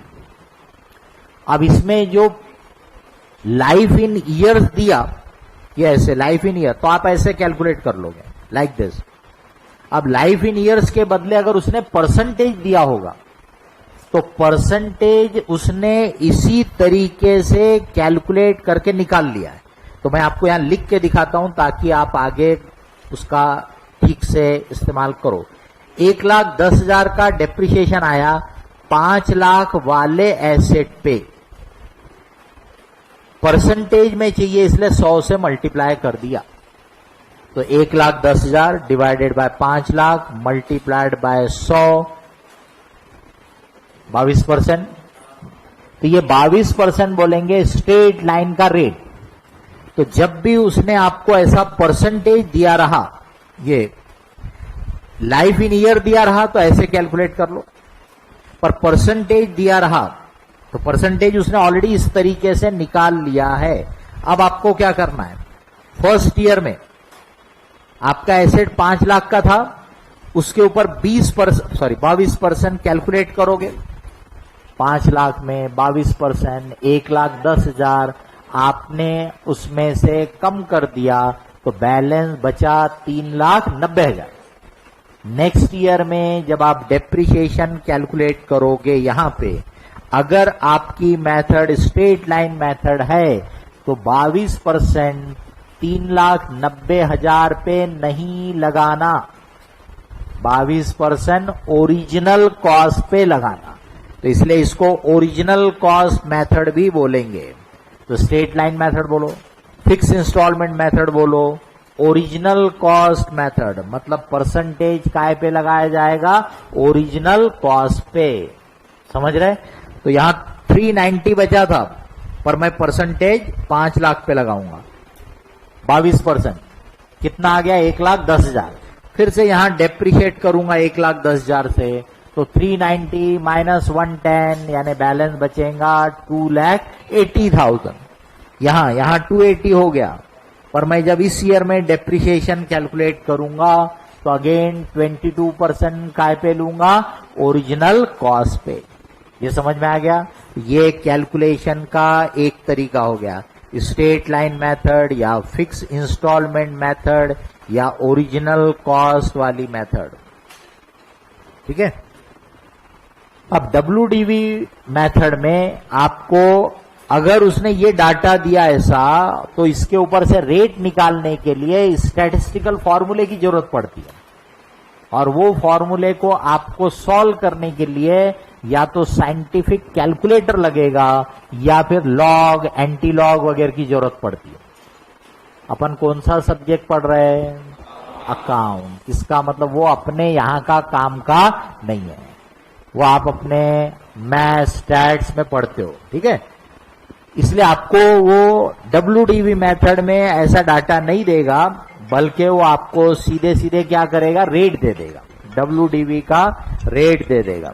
अब इसमें जो लाइफ इन ईयर्स दिया, ये ऐसे लाइफ इन ईयर, तो आप ऐसे कैलकुलेट कर लोगे लाइक दिस। अब लाइफ इन ईयर्स के बदले अगर उसने परसेंटेज दिया होगा तो परसेंटेज उसने इसी तरीके से कैलकुलेट करके निकाल लिया है। तो मैं आपको यहां लिख के दिखाता हूं ताकि आप आगे उसका ठीक से इस्तेमाल करो। 1,10,000 का डेप्रिसिएशन आया 5 लाख वाले एसेट पे, परसेंटेज में चाहिए इसलिए 100 से मल्टीप्लाई कर दिया। तो 1,10,000 divided by 5 lakh multiplied by 100, 22%। तो ये 22% बोलेंगे स्ट्रेट लाइन का रेट। तो जब भी उसने आपको ऐसा परसेंटेज दिया रहा, ये लाइफ इन ईयर दिया रहा तो ऐसे कैलकुलेट कर लो, पर परसेंटेज दिया रहा तो परसेंटेज उसने ऑलरेडी इस तरीके से निकाल लिया है। अब आपको क्या करना है, फर्स्ट ईयर में आपका एसेट 5 लाख का था, उसके ऊपर 22% कैलकुलेट करोगे। 5 लाख में 22%, 1,10,000 आपने उसमें से कम कर दिया तो बैलेंस बचा 3,90,000। नेक्स्ट ईयर में जब आप डेप्रिसिएशन कैलकुलेट करोगे, यहां पे अगर आपकी मेथड स्ट्रेट लाइन मेथड है तो 22% 3,90,000 पे नहीं लगाना, 22% ओरिजिनल कॉस्ट पे लगाना। तो इसलिए इसको ओरिजिनल कॉस्ट मेथड भी बोलेंगे। तो स्ट्रेट लाइन मेथड बोलो, फिक्स इंस्टॉलमेंट मेथड बोलो, ओरिजिनल कॉस्ट मेथड मतलब परसेंटेज काय पे लगाया जाएगा, ओरिजिनल कॉस्ट पे। समझ रहे? तो यहां 390 बचा था, पर मैं परसेंटेज 5 लाख पे लगाऊंगा, 22% कितना आ गया, 1,10,000। फिर से यहां डेप्रिशिएट करूंगा 1,10,000 से, तो 390 माइनस 110 यानी बैलेंस बचेगा 2,80,000। यहां 280 हो गया, पर मैं जब इस ईयर में डेप्रिसिएशन कैलकुलेट करूंगा तो अगेन 22% काय पे लूंगा, ओरिजिनल कॉस्ट पे। ये समझ में आ गया? ये कैलकुलेशन का एक तरीका हो गया, स्ट्रेट लाइन मेथड या फिक्स इंस्टॉलमेंट मेथड या ओरिजिनल कॉस्ट वाली मेथड। ठीक है। अब WDV मेथड में आपको अगर उसने ये डाटा दिया ऐसा, तो इसके ऊपर से रेट निकालने के लिए स्टैटिस्टिकल फॉर्मूले की जरूरत पड़ती है, और वो फॉर्मूले को आपको सॉल्व करने के लिए या तो साइंटिफिक कैलकुलेटर लगेगा या फिर लॉग, एंटी लॉग वगैरह की जरूरत पड़ती है। अपन कौन सा सब्जेक्ट पढ़ रहे हैं? अकाउंट। इसका मतलब वो अपने यहां का काम का नहीं है। वो आप अपने मैथ्स स्टैट्स में पढ़ते हो, ठीक है। इसलिए आपको वो WDV मेथड में ऐसा डाटा नहीं देगा, बल्कि वो आपको सीधे सीधे क्या करेगा, रेट दे देगा, WDV का रेट दे देगा।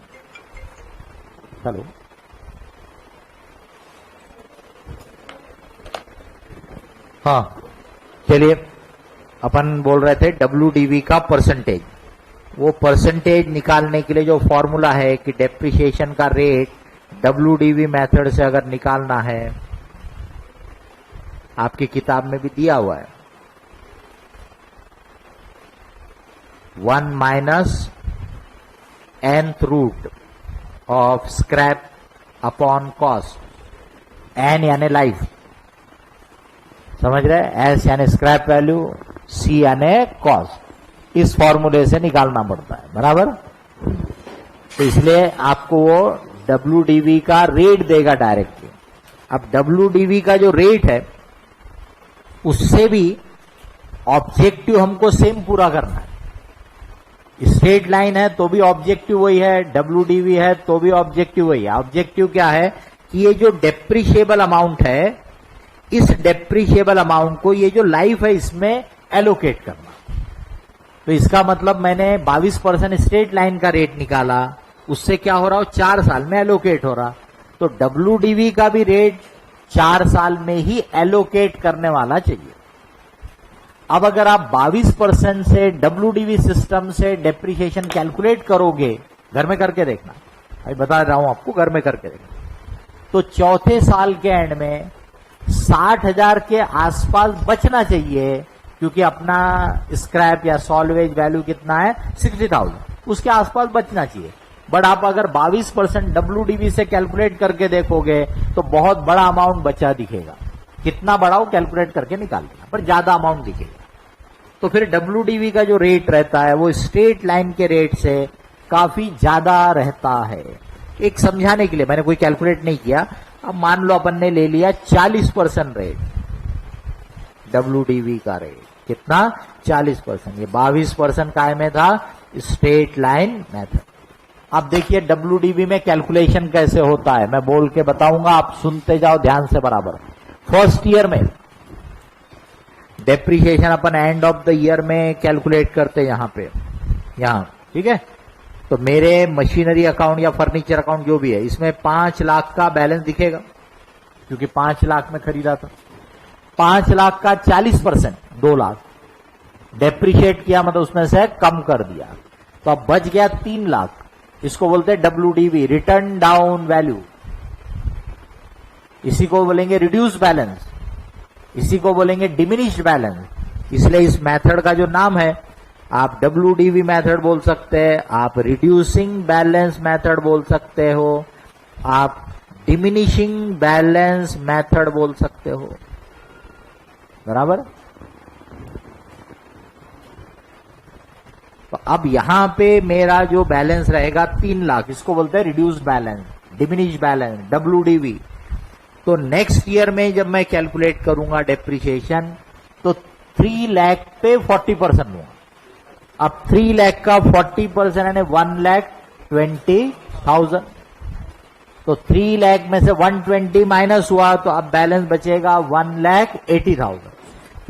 चलो हाँ, चलिए अपन बोल रहे थे WDV का परसेंटेज। वो परसेंटेज निकालने के लिए जो फॉर्मूला है कि डेप्रिसिएशन का रेट WDV मेथड से अगर निकालना है, आपकी किताब में भी दिया हुआ है, 1 minus nth root of scrap upon cost, n यानी लाइफ, समझ रहे, s यानी स्क्रैप वैल्यू, c यानी कॉस्ट, इस फॉर्मूले से निकालना पड़ता है, बराबर। तो इसलिए आपको वो WDV का रेट देगा डायरेक्टली। अब WDV का जो रेट है उससे भी ऑब्जेक्टिव हमको सेम पूरा करना है। स्ट्रेट लाइन है तो भी ऑब्जेक्टिव वही है, WDV है तो भी ऑब्जेक्टिव वही है। ऑब्जेक्टिव क्या है कि ये जो डेप्रिशिएबल अमाउंट है, इस डेप्रिशिएबल अमाउंट को ये जो लाइफ है इसमें एलोकेट करना। तो इसका मतलब मैंने 22% स्ट्रेट लाइन का रेट निकाला, उससे क्या हो रहा हो, 4 साल में एलोकेट हो रहा। तो WDV का भी रेट 4 साल में ही एलोकेट करने वाला चाहिए। अब अगर आप 22% से WDV सिस्टम से डेप्रिसिएशन कैलकुलेट करोगे, घर में करके देखना, अभी बता रहा हूं आपको, घर में करके देखना, तो चौथे साल के एंड में 60,000 के आसपास बचना चाहिए, क्योंकि अपना स्क्रैप या सॉल्वेज वैल्यू कितना है, 60,000, उसके आसपास बचना चाहिए। बट आप अगर 22% WDV से कैलकुलेट करके देखोगे तो बहुत बड़ा अमाउंट बचा दिखेगा। कितना बड़ा हो कैलकुलेट करके निकाल लेना, पर ज्यादा अमाउंट दिखेगा। तो फिर WDV का जो रेट रहता है वो स्ट्रेट लाइन के रेट से काफी ज्यादा रहता है। एक समझाने के लिए, मैंने कोई कैलकुलेट नहीं किया, अब मान लो अपन ने ले लिया 40% रेट, WDV का रेट कितना, 40%, ये 22% काय में था, स्ट्रेट लाइन मेथड। अब देखिए WDV में कैलकुलेशन कैसे होता है, मैं बोल के बताऊंगा, आप सुनते जाओ ध्यान से बराबर। फर्स्ट ईयर में depreciation upon end of the year में कैलकुलेट करते यहां पे, यहां, ठीक है। तो मेरे मशीनरी अकाउंट या फर्नीचर अकाउंट जो भी है, इसमें 5 लाख का बैलेंस दिखेगा, क्योंकि 5 लाख में खरीदा था। 5 लाख का 40%, 2 लाख डेप्रिशिएट किया, मतलब उसमें से कम कर दिया, तो अब बच गया 3 लाख। इसको बोलते हैं WDV, रिटर्न डाउन वैल्यू। इसी को बोलेंगे रिड्यूस बैलेंस, इसी को बोलेंगे डिमिनिश्ड बैलेंस। इसलिए इस मेथड का जो नाम है, आप WDV मेथड बोल सकते हैं, आप रिड्यूसिंग बैलेंस मेथड बोल सकते हो, आप डिमिनिशिंग बैलेंस मेथड बोल सकते हो, बराबर। तो अब यहां पे मेरा जो बैलेंस रहेगा 3 लाख, इसको बोलते हैं reduce balance, diminish balance, WDV। तो नेक्स्ट ईयर में जब मैं कैलकुलेट करूंगा डेप्रिसिएशन, तो 3 लाख पे 40% लूंगा। अब 3 लाख का 40% यानी 1,20,000। तो 3 लाख में से 120 माइनस हुआ, तो अब बैलेंस बचेगा 1,80,000।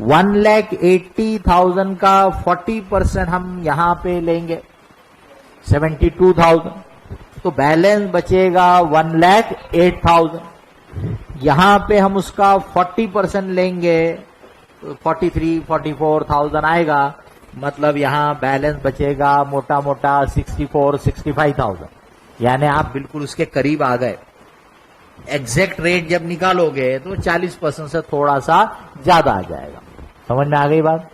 1,80,000 का 40% हम यहां पे लेंगे 72,000, तो बैलेंस बचेगा 1,08,000। यहां पे हम उसका 40% लेंगे, 43-44,000 आएगा, मतलब यहां बैलेंस बचेगा मोटा मोटा 64-65,000। यानी आप बिल्कुल उसके करीब आ गए। एग्जैक्ट रेट जब निकालोगे तो 40% से थोड़ा सा ज्यादा आ जाएगा। समझ में आ गई बात?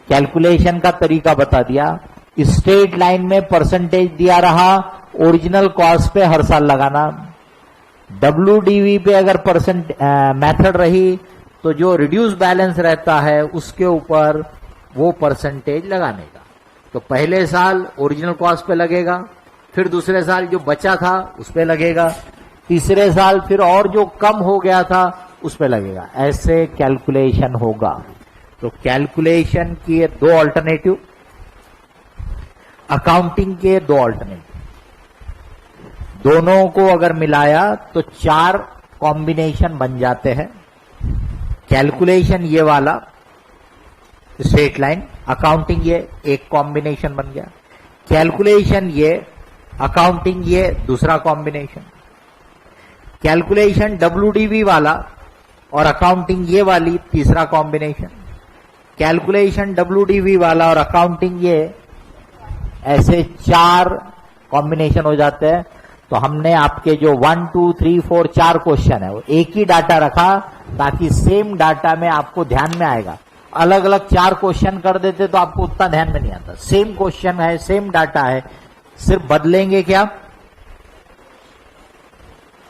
कैलकुलेशन का तरीका बता दिया। स्ट्रेट लाइन में परसेंटेज दिया रहा, ओरिजिनल कॉस्ट पे हर साल लगाना। WDV पे अगर मेथड रही तो जो रिड्यूस बैलेंस रहता है उसके ऊपर वो परसेंटेज लगाने का। तो पहले साल ओरिजिनल कॉस्ट पे लगेगा, फिर दूसरे साल जो बचा था उस पे लगेगा, तीसरे साल फिर और जो कम हो गया था उस पे लगेगा। ऐसे कैलकुलेशन होगा। तो कैलकुलेशन के 2 ऑल्टरनेटिव, अकाउंटिंग के 2 ऑल्टरनेटिव। दोनों को अगर मिलाया तो 4 कॉम्बिनेशन बन जाते हैं। कैलकुलेशन ये वाला स्ट्रेट लाइन, अकाउंटिंग ये एक कॉम्बिनेशन बन गया, कैलकुलेशन ये, अकाउंटिंग ये दूसरा कॉम्बिनेशन, कैलकुलेशन WDV वाला और अकाउंटिंग ये वाली तीसरा कॉम्बिनेशन, कैलकुलेशन WDV वाला और अकाउंटिंग ये, ऐसे 4 कॉम्बिनेशन हो जाते हैं। तो हमने आपके जो 1 2 3 4 4 क्वेश्चन है वो एक ही डाटा रखा ताकि सेम डाटा में आपको ध्यान में आएगा। अलग अलग 4 क्वेश्चन कर देते तो आपको उतना ध्यान में नहीं आता। सेम क्वेश्चन है, सेम डाटा है, सिर्फ बदलेंगे क्या,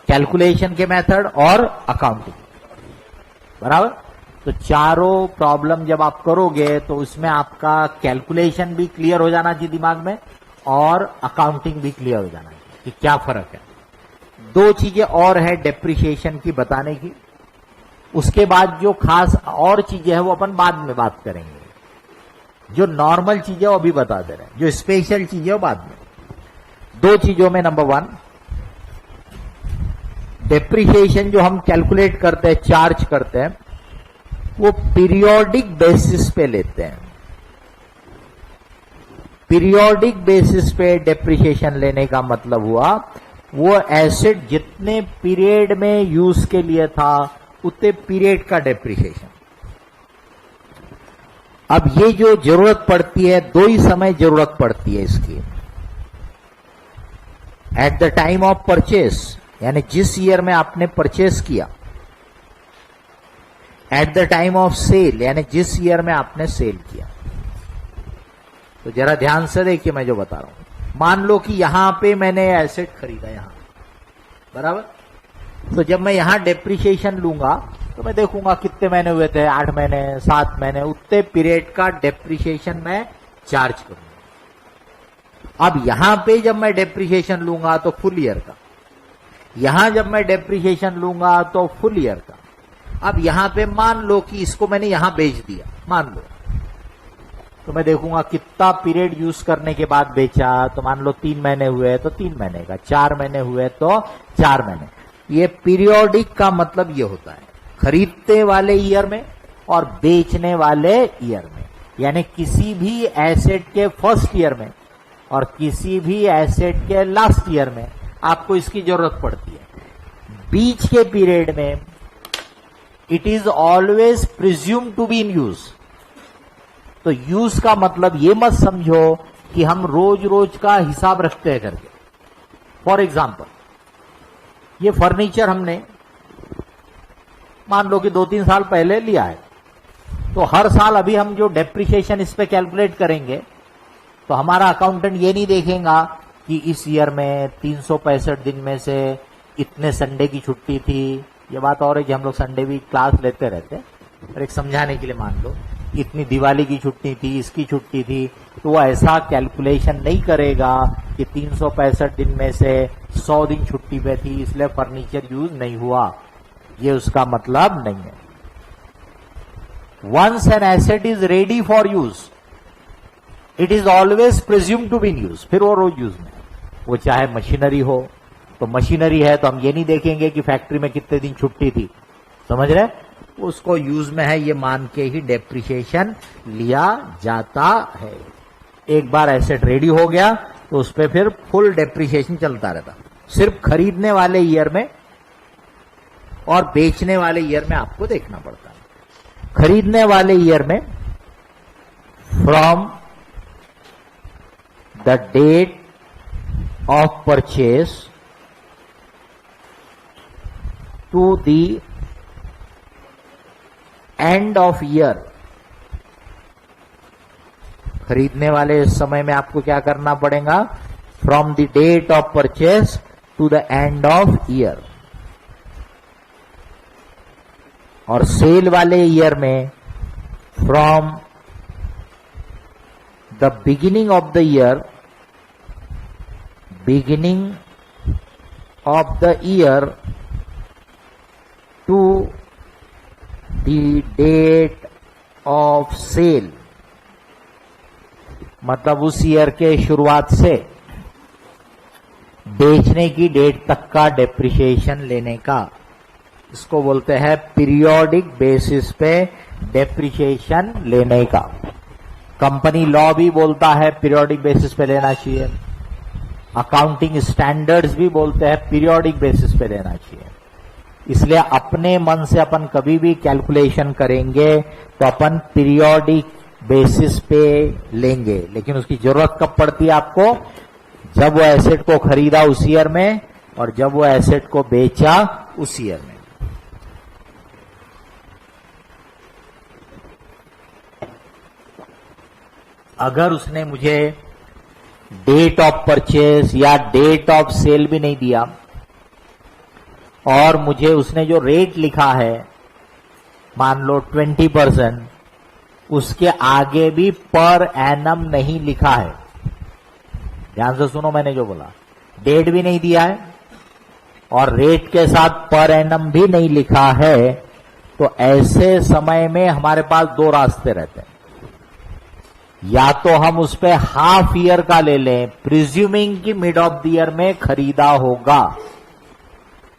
कैलकुलेशन के मेथड और अकाउंटिंग, बराबर। तो चारों प्रॉब्लम जब आप करोगे तो उसमें आपका कैलकुलेशन भी क्लियर हो जाना चाहिए दिमाग में और अकाउंटिंग भी क्लियर हो जाना चाहिए कि क्या फर्क है। 2 चीजें और है डेप्रिसिएशन की बताने की, उसके बाद जो खास और चीजें हैं वो अपन बाद में बात करेंगे। जो नॉर्मल चीजें वो अभी बता दे रहे हैं, जो स्पेशल चीजें वो बाद में। 2 चीजों में नंबर 1, डेप्रिसिएशन जो हम कैलकुलेट करते हैं, चार्ज करते हैं, वो पीरियोडिक बेसिस पे लेते हैं। पीरियोडिक बेसिस पे डेप्रिसिएशन लेने का मतलब हुआ वो एसेट जितने पीरियड में यूज के लिए था उतने पीरियड का डेप्रिसिएशन। अब ये जो जरूरत पड़ती है, 2 ही समय जरूरत पड़ती है इसकी। At the time of purchase, यानी जिस ईयर में आपने परचेस किया, at the time of sale, यानी जिस ईयर में आपने सेल किया। तो जरा ध्यान से देखिए मैं जो बता रहा हूं। मान लो कि यहां पे मैंने एसेट खरीदा यहां, बराबर। तो जब मैं यहां डेप्रिसिएशन लूंगा तो मैं देखूंगा कितने महीने हुए थे, 8 महीने 7 महीने, उतने पीरियड का डेप्रिसिएशन मैं चार्ज करूंगा। अब यहां पे जब मैं डेप्रिसिएशन लूंगा तो फुल ईयर का, यहां जब मैं डेप्रिसिएशन लूंगा तो फुल ईयर का। अब यहां पे मान लो कि इसको मैंने यहां बेच दिया, मान लो, तो मैं देखूंगा कितना पीरियड यूज करने के बाद बेचा। तो मान लो 3 महीने हुए तो 3 महीने का, 4 महीने हुए तो 4 महीने। ये पीरियोडिक का मतलब ये होता है खरीदते वाले ईयर में और बेचने वाले ईयर में, यानी किसी भी एसेट के फर्स्ट ईयर में और किसी भी एसेट के लास्ट ईयर में आपको इसकी जरूरत पड़ती है। बीच के पीरियड में it is always presume to be in use. तो यूज का मतलब ये मत समझो कि हम रोज रोज का हिसाब रखते हैं करके। फॉर एग्जाम्पल, ये फर्नीचर हमने मान लो कि 2-3 साल पहले लिया है, तो हर साल अभी हम जो डेप्रिसिएशन इस पे कैलकुलेट करेंगे तो हमारा अकाउंटेंट ये नहीं देखेगा कि इस ईयर में 365 दिन में से इतने संडे की छुट्टी थी। ये बात और है कि हम लोग संडे भी क्लास लेते रहते हैं, पर एक समझाने के लिए मान लो इतनी दिवाली की छुट्टी थी, इसकी छुट्टी थी, तो वो ऐसा कैलकुलेशन नहीं करेगा कि 365 दिन में से 100 दिन छुट्टी पे थी इसलिए फर्नीचर यूज नहीं हुआ। ये उसका मतलब नहीं है। Once an asset is ready for use it is always presume to be in use. फिर वो रोज यूज में, वो चाहे मशीनरी हो, तो मशीनरी है तो हम ये नहीं देखेंगे कि फैक्ट्री में कितने दिन छुट्टी थी, समझ रहे, उसको यूज में है ये मान के ही डेप्रिसिएशन लिया जाता है। एक बार एसेट रेडी हो गया तो उस पर फिर फुल डेप्रिसिएशन चलता रहता। सिर्फ खरीदने वाले ईयर में और बेचने वाले ईयर में आपको देखना पड़ता है। खरीदने वाले ईयर में from the date of purchase to the end of year, खरीदने वाले समय में आपको क्या करना पड़ेगा, from the date of purchase to the end of year. और सेल वाले ईयर में from the beginning of the year, beginning of the year to the date of sale, मतलब उस ईयर के शुरुआत से बेचने की डेट तक का डेप्रिसिएशन लेने का, इसको बोलते हैं पीरियोडिक बेसिस पे डेप्रिसिएशन लेने का। कंपनी लॉ भी बोलता है पीरियोडिक बेसिस पे लेना चाहिए, अकाउंटिंग स्टैंडर्ड्स भी बोलते हैं पीरियोडिक बेसिस पे लेना चाहिए। इसलिए अपने मन से अपन कभी भी कैलकुलेशन करेंगे तो अपन पीरियोडिक बेसिस पे लेंगे, लेकिन उसकी जरूरत कब पड़ती है आपको? जब वो एसेट को खरीदा उस ईयर में और जब वो एसेट को बेचा उस ईयर में। अगर उसने मुझे डेट ऑफ परचेज या डेट ऑफ सेल भी नहीं दिया और मुझे उसने जो रेट लिखा है मान लो 20%, उसके आगे भी पर एनम नहीं लिखा है, ध्यान से सुनो मैंने जो बोला, डेट भी नहीं दिया है और रेट के साथ पर एनम भी नहीं लिखा है, तो ऐसे समय में हमारे पास दो रास्ते रहते हैं। या तो हम उस पे हाफ ईयर का ले लें, प्रिज्यूमिंग कि मिड ऑफ द ईयर में खरीदा होगा,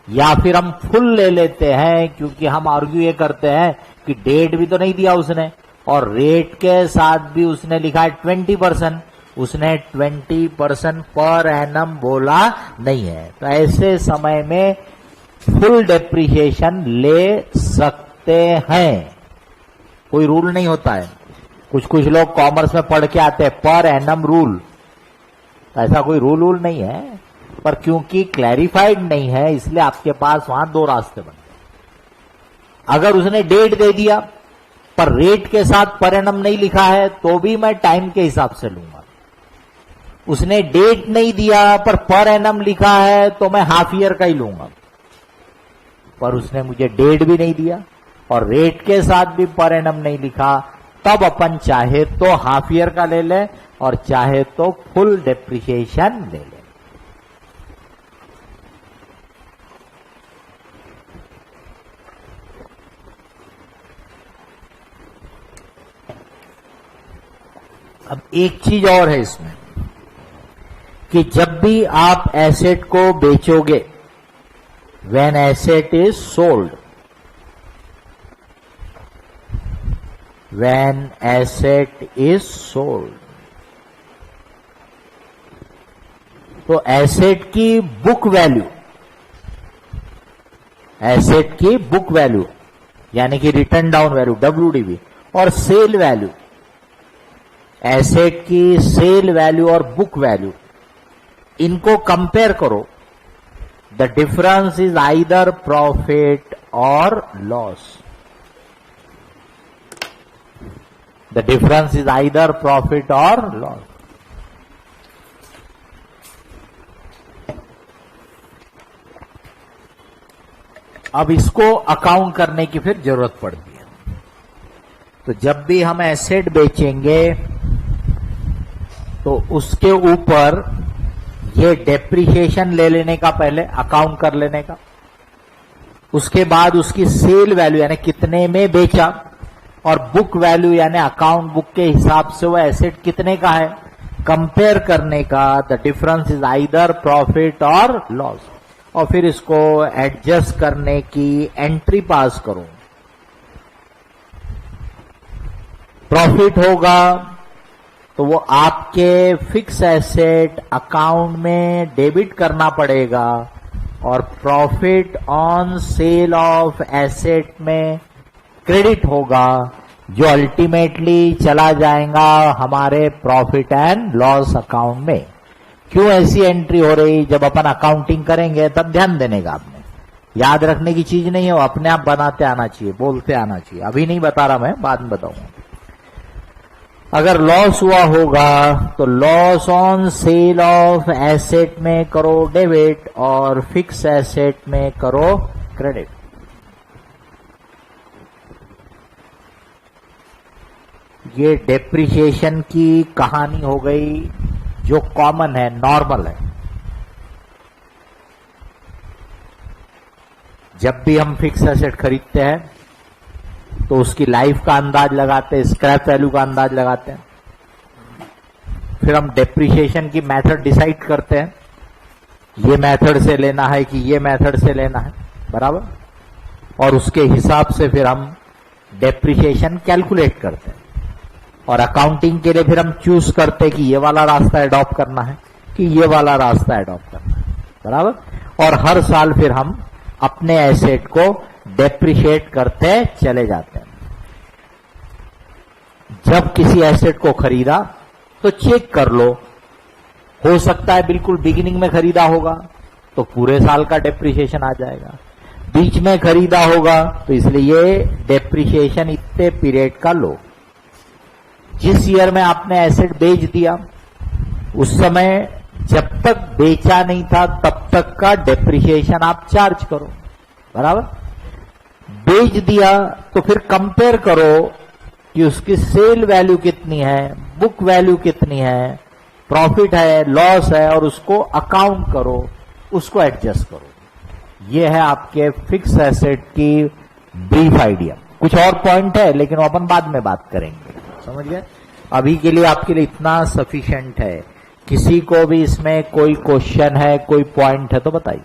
या फिर हम फुल ले लेते हैं क्योंकि हम आर्ग्यू ये करते हैं कि डेट भी तो नहीं दिया उसने और रेट के साथ भी उसने लिखा है 20%, उसने 20% पर एनम बोला नहीं है, तो ऐसे समय में फुल डेप्रिसिएशन ले सकते हैं, कोई रूल नहीं होता है। कुछ लोग कॉमर्स में पढ़ के आते हैं पर एनम रूल, ऐसा कोई रूल नहीं है, पर क्योंकि क्लैरिफाइड नहीं है इसलिए आपके पास वहां दो रास्ते बनते। अगर उसने डेट दे दिया पर रेट के साथ पर एनम नहीं लिखा है तो भी मैं टाइम के हिसाब से लूंगा। उसने डेट नहीं दिया पर एनम लिखा है तो मैं हाफ ईयर का ही लूंगा। पर उसने मुझे डेट भी नहीं दिया और रेट के साथ भी पर एनम नहीं लिखा, तब अपन चाहे तो हाफ ईयर का ले लें और चाहे तो फुल डेप्रिसिएशन ले लें। अब एक चीज और है इसमें कि जब भी आप एसेट को बेचोगे, when asset is sold, when asset is sold, तो एसेट की बुक वैल्यू, एसेट की बुक वैल्यू यानी कि रिटर्न डाउन वैल्यू WDV और सेल वैल्यू, एसेट की सेल वैल्यू और बुक वैल्यू, इनको कंपेयर करो। The difference is either profit और loss. The difference is either profit or loss. अब इसको अकाउंट करने की फिर जरूरत पड़ती है। तो जब भी हम एसेट बेचेंगे तो उसके ऊपर ये डेप्रिसिएशन ले लेने का, पहले अकाउंट कर लेने का, उसके बाद उसकी सेल वैल्यू यानी कितने में बेचा और बुक वैल्यू यानी अकाउंट बुक के हिसाब से वो एसेट कितने का है कंपेयर करने का। The difference is either profit और लॉस, और फिर इसको एडजस्ट करने की एंट्री पास करो। प्रॉफिट होगा तो वो आपके फिक्स एसेट अकाउंट में डेबिट करना पड़ेगा और profit on sale of asset में क्रेडिट होगा, जो अल्टीमेटली चला जाएगा हमारे प्रॉफिट एंड लॉस अकाउंट में। क्यों ऐसी एंट्री हो रही? जब अपन अकाउंटिंग करेंगे तब ध्यान देने का, आपने याद रखने की चीज नहीं है, वो अपने आप बनाते आना चाहिए, बोलते आना चाहिए। अभी नहीं बता रहा मैं, बाद में बताऊंगा। अगर लॉस हुआ होगा तो loss on sale of asset में करो डेबिट और फिक्स एसेट में करो क्रेडिट। ये डेप्रिसिएशन की कहानी हो गई जो कॉमन है, नॉर्मल है। जब भी हम फिक्स एसेट खरीदते हैं तो उसकी लाइफ का अंदाज लगाते हैं, स्क्रैप वैल्यू का अंदाज लगाते हैं, फिर हम डेप्रिसिएशन की मेथड डिसाइड करते हैं ये मेथड से लेना है कि ये मेथड से लेना है, बराबर। और उसके हिसाब से फिर हम डेप्रिसिएशन कैलकुलेट करते हैं, और अकाउंटिंग के लिए फिर हम चूज करते हैं कि ये वाला रास्ता एडॉप्ट करना है कि ये वाला रास्ता एडॉप्ट करना है, बराबर। और हर साल फिर हम अपने एसेट को डेप्रिशिएट करते चले जाते हैं। जब किसी एसेट को खरीदा तो चेक कर लो, हो सकता है बिल्कुल बिगिनिंग में खरीदा होगा तो पूरे साल का डेप्रिसिएशन आ जाएगा, बीच में खरीदा होगा तो इसलिए ये डेप्रिसिएशन इतने पीरियड का लो। जिस ईयर में आपने एसेट बेच दिया उस समय जब तक बेचा नहीं था तब तक का डेप्रिसिएशन आप चार्ज करो, बराबर। बेच दिया तो फिर कंपेयर करो कि उसकी सेल वैल्यू कितनी है, बुक वैल्यू कितनी है, प्रॉफिट है, लॉस है, और उसको अकाउंट करो, उसको एडजस्ट करो। ये है आपके फिक्स एसेट की ब्रीफ आइडिया। कुछ और पॉइंट है लेकिन वो अपन बाद में बात करेंगे, समझ गए। अभी के लिए आपके लिए इतना सफिशिएंट है। किसी को भी इसमें कोई क्वेश्चन है, कोई पॉइंट है तो बताइए।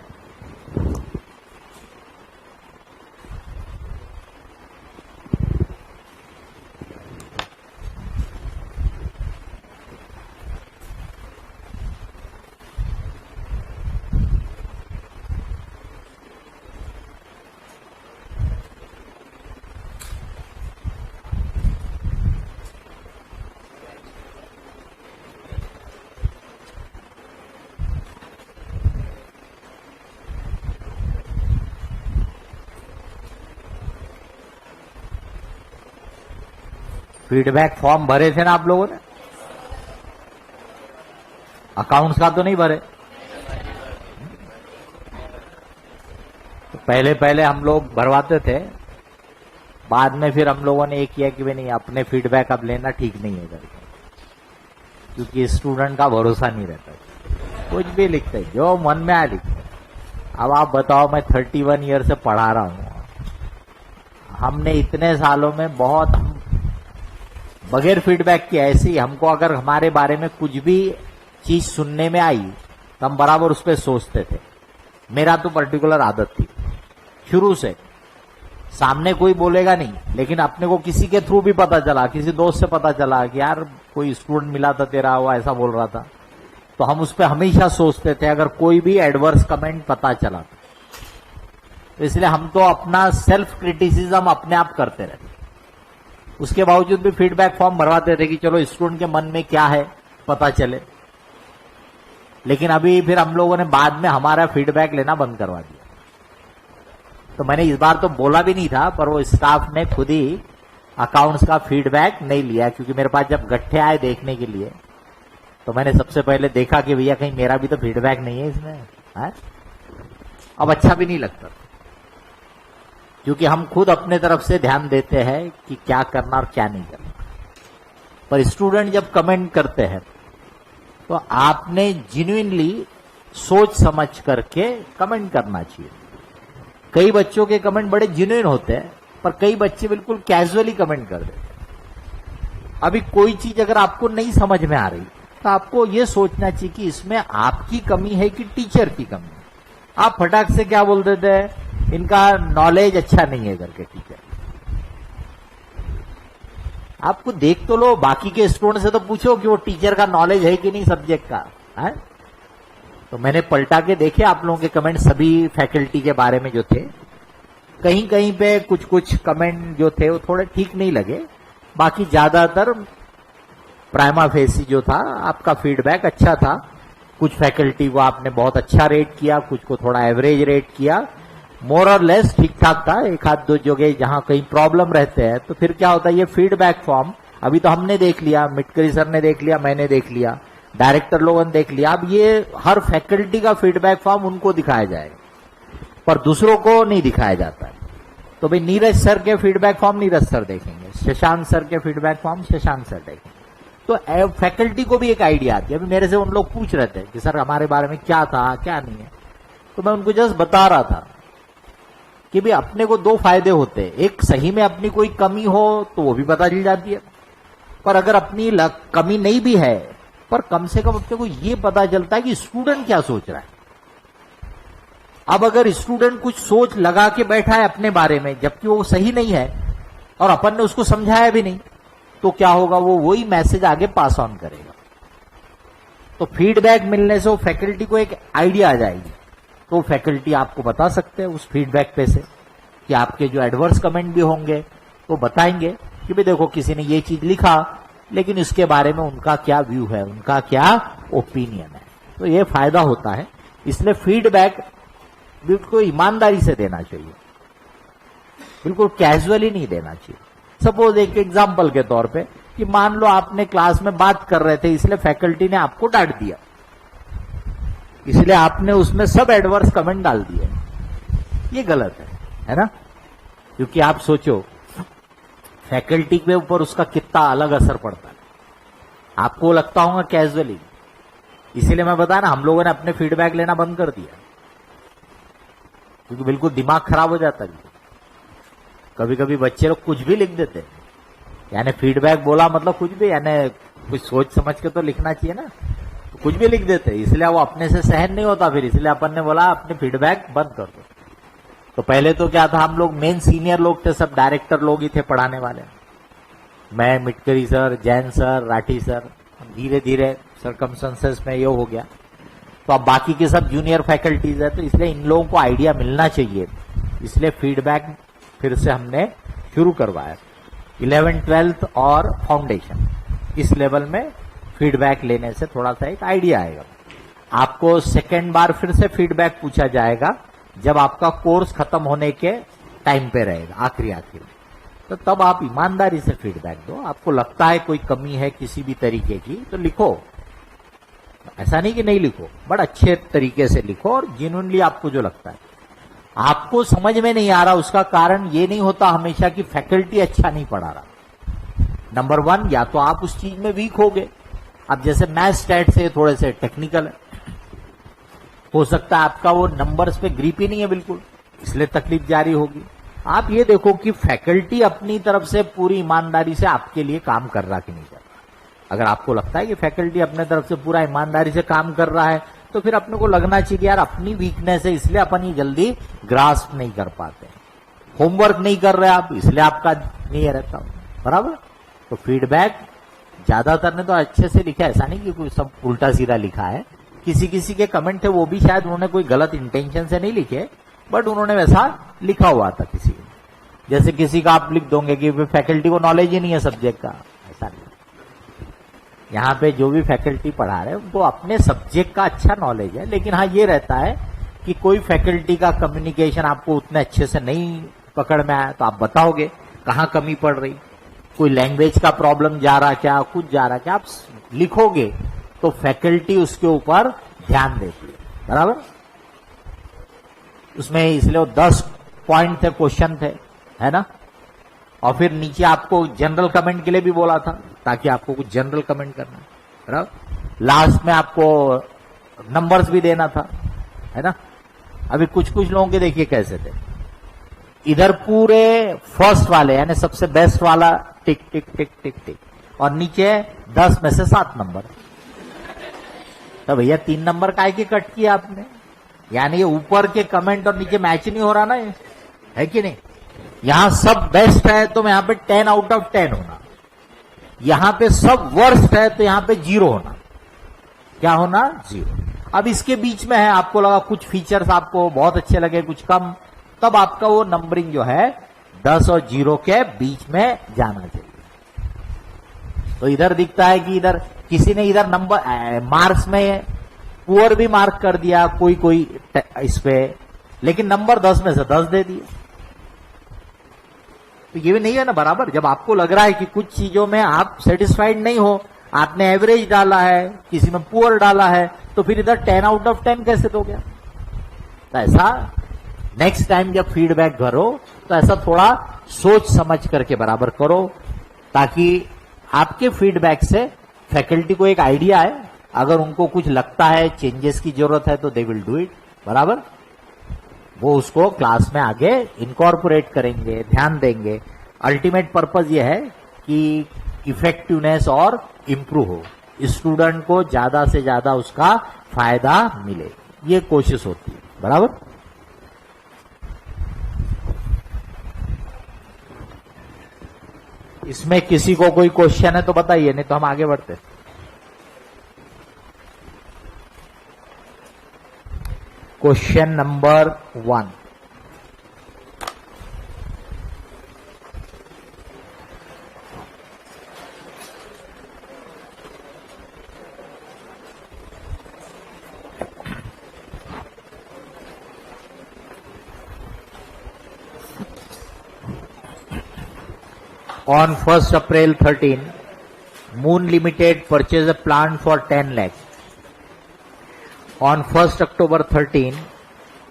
फीडबैक फॉर्म भरे थे ना आप लोगों ने? अकाउंट्स का तो नहीं भरे? तो पहले पहले हम लोग भरवाते थे, बाद में फिर हम लोगों ने ये किया कि नहीं, अपने फीडबैक अब लेना ठीक नहीं है करके, क्योंकि स्टूडेंट का भरोसा नहीं रहता, कुछ भी लिखते जो मन में आया लिखते। अब आप बताओ, मैं 31 ईयर से पढ़ा रहा हूं, हमने इतने सालों में बहुत बगैर फीडबैक के ऐसे ही हमको अगर हमारे बारे में कुछ भी चीज सुनने में आई तो हम बराबर उस पर सोचते थे। मेरा तो पर्टिकुलर आदत थी शुरू से, सामने कोई बोलेगा नहीं, लेकिन अपने को किसी के थ्रू भी पता चला, किसी दोस्त से पता चला कि यार कोई स्टूडेंट मिला था तेरा, वो ऐसा बोल रहा था, तो हम उस पर हमेशा सोचते थे अगर कोई भी एडवर्स कमेंट पता चला तो इसलिए हम तो अपना सेल्फ क्रिटिसिज्म अपने आप करते रहते। उसके बावजूद भी फीडबैक फॉर्म भरवाते थे कि चलो स्टूडेंट के मन में क्या है पता चले। लेकिन अभी फिर हम लोगों ने बाद में हमारा फीडबैक लेना बंद करवा दिया। तो मैंने इस बार तो बोला भी नहीं था, पर वो स्टाफ ने खुद ही अकाउंट्स का फीडबैक नहीं लिया, क्योंकि मेरे पास जब गट्ठे आए देखने के लिए तो मैंने सबसे पहले देखा कि भैया कहीं मेरा भी तो फीडबैक नहीं है इसमें, है? अब अच्छा भी नहीं लगता, क्योंकि हम खुद अपने तरफ से ध्यान देते हैं कि क्या करना और क्या नहीं करना। पर स्टूडेंट जब कमेंट करते हैं तो आपने जेन्युइनली सोच समझ करके कमेंट करना चाहिए। कई बच्चों के कमेंट बड़े जेन्युइन होते हैं, पर कई बच्चे बिल्कुल कैजुअली कमेंट कर देते हैं। अभी कोई चीज अगर आपको नहीं समझ में आ रही तो आपको यह सोचना चाहिए कि इसमें आपकी कमी है कि टीचर की कमी है। आप फटाक से क्या बोल देते हैं, इनका नॉलेज अच्छा नहीं है करके टीचर। आपको देख तो लो, बाकी के स्टूडेंट से तो पूछो कि वो टीचर का नॉलेज है कि नहीं सब्जेक्ट का, है? तो मैंने पलटा के देखे आप लोगों के कमेंट सभी फैकल्टी के बारे में जो थे। कहीं कहीं पे कुछ कुछ कमेंट जो थे वो थोड़े ठीक नहीं लगे, बाकी ज्यादातर प्राइमा फेसी जो था आपका फीडबैक अच्छा था। कुछ फैकल्टी को आपने बहुत अच्छा रेट किया, कुछ को थोड़ा एवरेज रेट किया, मोर और लेस ठीक ठाक था। एक आध दो जगह जहां कहीं प्रॉब्लम रहते हैं तो फिर क्या होता है, ये फीडबैक फॉर्म अभी तो हमने देख लिया, मिटकरी सर ने देख लिया, मैंने देख लिया, डायरेक्टर लोगों ने देख लिया। अब ये हर फैकल्टी का फीडबैक फॉर्म उनको दिखाया जाएगा, पर दूसरों को नहीं दिखाया जाता है। तो भाई नीरज सर के फीडबैक फॉर्म नीरज सर देखेंगे, शशांक सर के फीडबैक फॉर्म शशांक सर देखेंगे। तो फैकल्टी को भी एक आइडिया आती है। अभी मेरे से उन लोग पूछ रहे थे कि सर हमारे बारे में क्या था क्या नहीं है, तो मैं उनको जस्ट बता रहा था कि भाई अपने को दो फायदे होते हैं। एक, सही में अपनी कोई कमी हो तो वो भी पता चल जाती है, पर अगर अपनी कमी नहीं भी है पर कम से कम अपने को ये पता चलता है कि स्टूडेंट क्या सोच रहा है। अब अगर स्टूडेंट कुछ सोच लगा के बैठा है अपने बारे में जबकि वो सही नहीं है और अपन ने उसको समझाया भी नहीं, तो क्या होगा, वो वही मैसेज आगे पास ऑन करेगा। तो फीडबैक मिलने से वो फैकल्टी को एक आइडिया आ जाएगी, तो फैकल्टी आपको बता सकते हैं उस फीडबैक पे से कि आपके जो एडवर्स कमेंट भी होंगे तो बताएंगे कि भाई देखो किसी ने ये चीज लिखा लेकिन इसके बारे में उनका क्या व्यू है, उनका क्या ओपिनियन है। तो ये फायदा होता है। इसलिए फीडबैक बिल्कुल ईमानदारी से देना चाहिए, बिल्कुल कैजुअली नहीं देना चाहिए। सपोज एक एग्जांपल के तौर पे कि मान लो आपने क्लास में बात कर रहे थे, इसलिए फैकल्टी ने आपको डांट दिया, इसलिए आपने उसमें सब एडवर्स कमेंट डाल दिए। ये गलत है ना? क्योंकि आप सोचो फैकल्टी के ऊपर उसका कितना अलग असर पड़ता है। आपको लगता होगा कैजुअली, इसीलिए मैं बताया ना, हम लोगों ने अपने फीडबैक लेना बंद कर दिया क्योंकि बिल्कुल दिमाग खराब हो जाता है। कभी कभी बच्चे लोग कुछ भी लिख देते हैं, यानी फीडबैक बोला मतलब कुछ भी, यानी कुछ सोच समझ के तो लिखना चाहिए ना, तो कुछ भी लिख देते हैं, इसलिए वो अपने से सहन नहीं होता। फिर इसलिए अपन ने बोला अपने फीडबैक बंद कर दो। तो पहले तो क्या था, हम लोग मेन सीनियर लोग थे, सब डायरेक्टर लोग ही थे पढ़ाने वाले, मैं, Mitkari sir, Jain sir, Rathi sir. धीरे धीरे सर्कमस्टेंसेस में ये हो गया, तो अब बाकी के सब जूनियर फैकल्टीज है, तो इसलिए इन लोगों को आइडिया मिलना चाहिए, इसलिए फीडबैक फिर से हमने शुरू करवाया। 11th 12th और फाउंडेशन, इस लेवल में फीडबैक लेने से थोड़ा सा एक आइडिया आएगा। आपको सेकेंड बार फिर से फीडबैक पूछा जाएगा जब आपका कोर्स खत्म होने के टाइम पे रहेगा, आखिरी में, तो तब आप ईमानदारी से फीडबैक दो। आपको लगता है कोई कमी है किसी भी तरीके की तो लिखो, ऐसा नहीं कि नहीं लिखो, बट अच्छे तरीके से लिखो और जेन्युइनली आपको जो लगता है। आपको समझ में नहीं आ रहा, उसका कारण ये नहीं होता हमेशा कि फैकल्टी अच्छा नहीं पढ़ा रहा। नंबर 1, या तो आप उस चीज में वीक हो गए। अब जैसे मैथ स्टैट से थोड़े से टेक्निकल है, हो सकता है आपका वो नंबर्स पे ग्रिप ही नहीं है बिल्कुल, इसलिए तकलीफ जारी होगी। आप ये देखो कि फैकल्टी अपनी तरफ से पूरी ईमानदारी से आपके लिए काम कर रहा कि नहीं कर रहा। अगर आपको लगता है कि फैकल्टी अपने तरफ से पूरा ईमानदारी से काम कर रहा है, तो फिर अपने को लगना चाहिए कि यार अपनी वीकनेस है, इसलिए अपन ये जल्दी ग्रास्प नहीं कर पाते। होमवर्क नहीं कर रहे आप, इसलिए आपका नहीं रहता, बराबर। तो फीडबैक ज्यादातर ने तो अच्छे से लिखा है, ऐसा नहीं कि कोई सब उल्टा सीधा लिखा है। किसी किसी के कमेंट थे वो भी शायद उन्होंने कोई गलत इंटेंशन से नहीं लिखे, बट उन्होंने वैसा लिखा हुआ था किसी को। जैसे किसी का आप लिख दोगे कि फैकल्टी को नॉलेज ही नहीं है सब्जेक्ट का, ऐसा नहीं। यहाँ पे जो भी फैकल्टी पढ़ा रहे हैं उनको अपने सब्जेक्ट का अच्छा नॉलेज है, लेकिन हाँ ये रहता है कि कोई फैकल्टी का कम्युनिकेशन आपको उतने अच्छे से नहीं पकड़ में आया तो आप बताओगे कहाँ कमी पड़ रही, कोई लैंग्वेज का प्रॉब्लम जा रहा क्या, कुछ जा रहा क्या, आप लिखोगे तो फैकल्टी उसके ऊपर ध्यान देती है, बराबर। उसमें इसलिए 10 पॉइंट थे, क्वेश्चन थे, है ना। और फिर नीचे आपको जनरल कमेंट के लिए भी बोला था, ताकि आपको कुछ जनरल कमेंट करना है, बराबर। लास्ट में आपको नंबर्स भी देना था, है ना। अभी कुछ कुछ लोगों के देखिए कैसे थे, इधर पूरे फर्स्ट वाले यानी सबसे बेस्ट वाला टिक टिक टिक टिक टिक, और नीचे 10 में से 7 नंबर। तो भैया 3 नंबर काहे के कट किया आपने, यानी ये ऊपर के कमेंट और नीचे मैच नहीं हो रहा ना, ये है कि नहीं। यहां सब बेस्ट है तो यहां पे 10 आउट ऑफ 10 होना, यहां पे सब वर्स्ट है तो यहां पे 0 होना। क्या होना, 0। अब इसके बीच में है, आपको लगा कुछ फीचर्स आपको बहुत अच्छे लगे, कुछ कम, तब आपका वो नंबरिंग जो है 10 और 0 के बीच में जाना चाहिए। तो इधर दिखता है कि इधर किसी ने इधर नंबर मार्क्स में पुअर भी मार्क कर दिया कोई इस पे, लेकिन नंबर 10 में से 10 दे दिए। तो ये भी नहीं है ना बराबर। जब आपको लग रहा है कि कुछ चीजों में आप सेटिस्फाइड नहीं हो, आपने एवरेज डाला है, किसी में पुअर डाला है, तो फिर इधर 10 आउट ऑफ 10 कैसे दो गया। तो ऐसा नेक्स्ट टाइम जब फीडबैक करो तो ऐसा थोड़ा सोच समझ करके बराबर करो, ताकि आपके फीडबैक से फैकल्टी को एक आइडिया है, अगर उनको कुछ लगता है चेंजेस की जरूरत है तो दे विल डू इट, बराबर। वो उसको क्लास में आगे इनकॉर्पोरेट करेंगे, ध्यान देंगे। अल्टीमेट पर्पज ये है कि इफेक्टिवनेस और इम्प्रूव हो, स्टूडेंट को ज्यादा से ज्यादा उसका फायदा मिले, ये कोशिश होती है, बराबर। इसमें किसी को कोई क्वेश्चन है तो बताइए, नहीं तो हम आगे बढ़ते। Question number 1, on 1st April 13, Moon Limited purchased a plant for 10 lakh. On 1st October 13,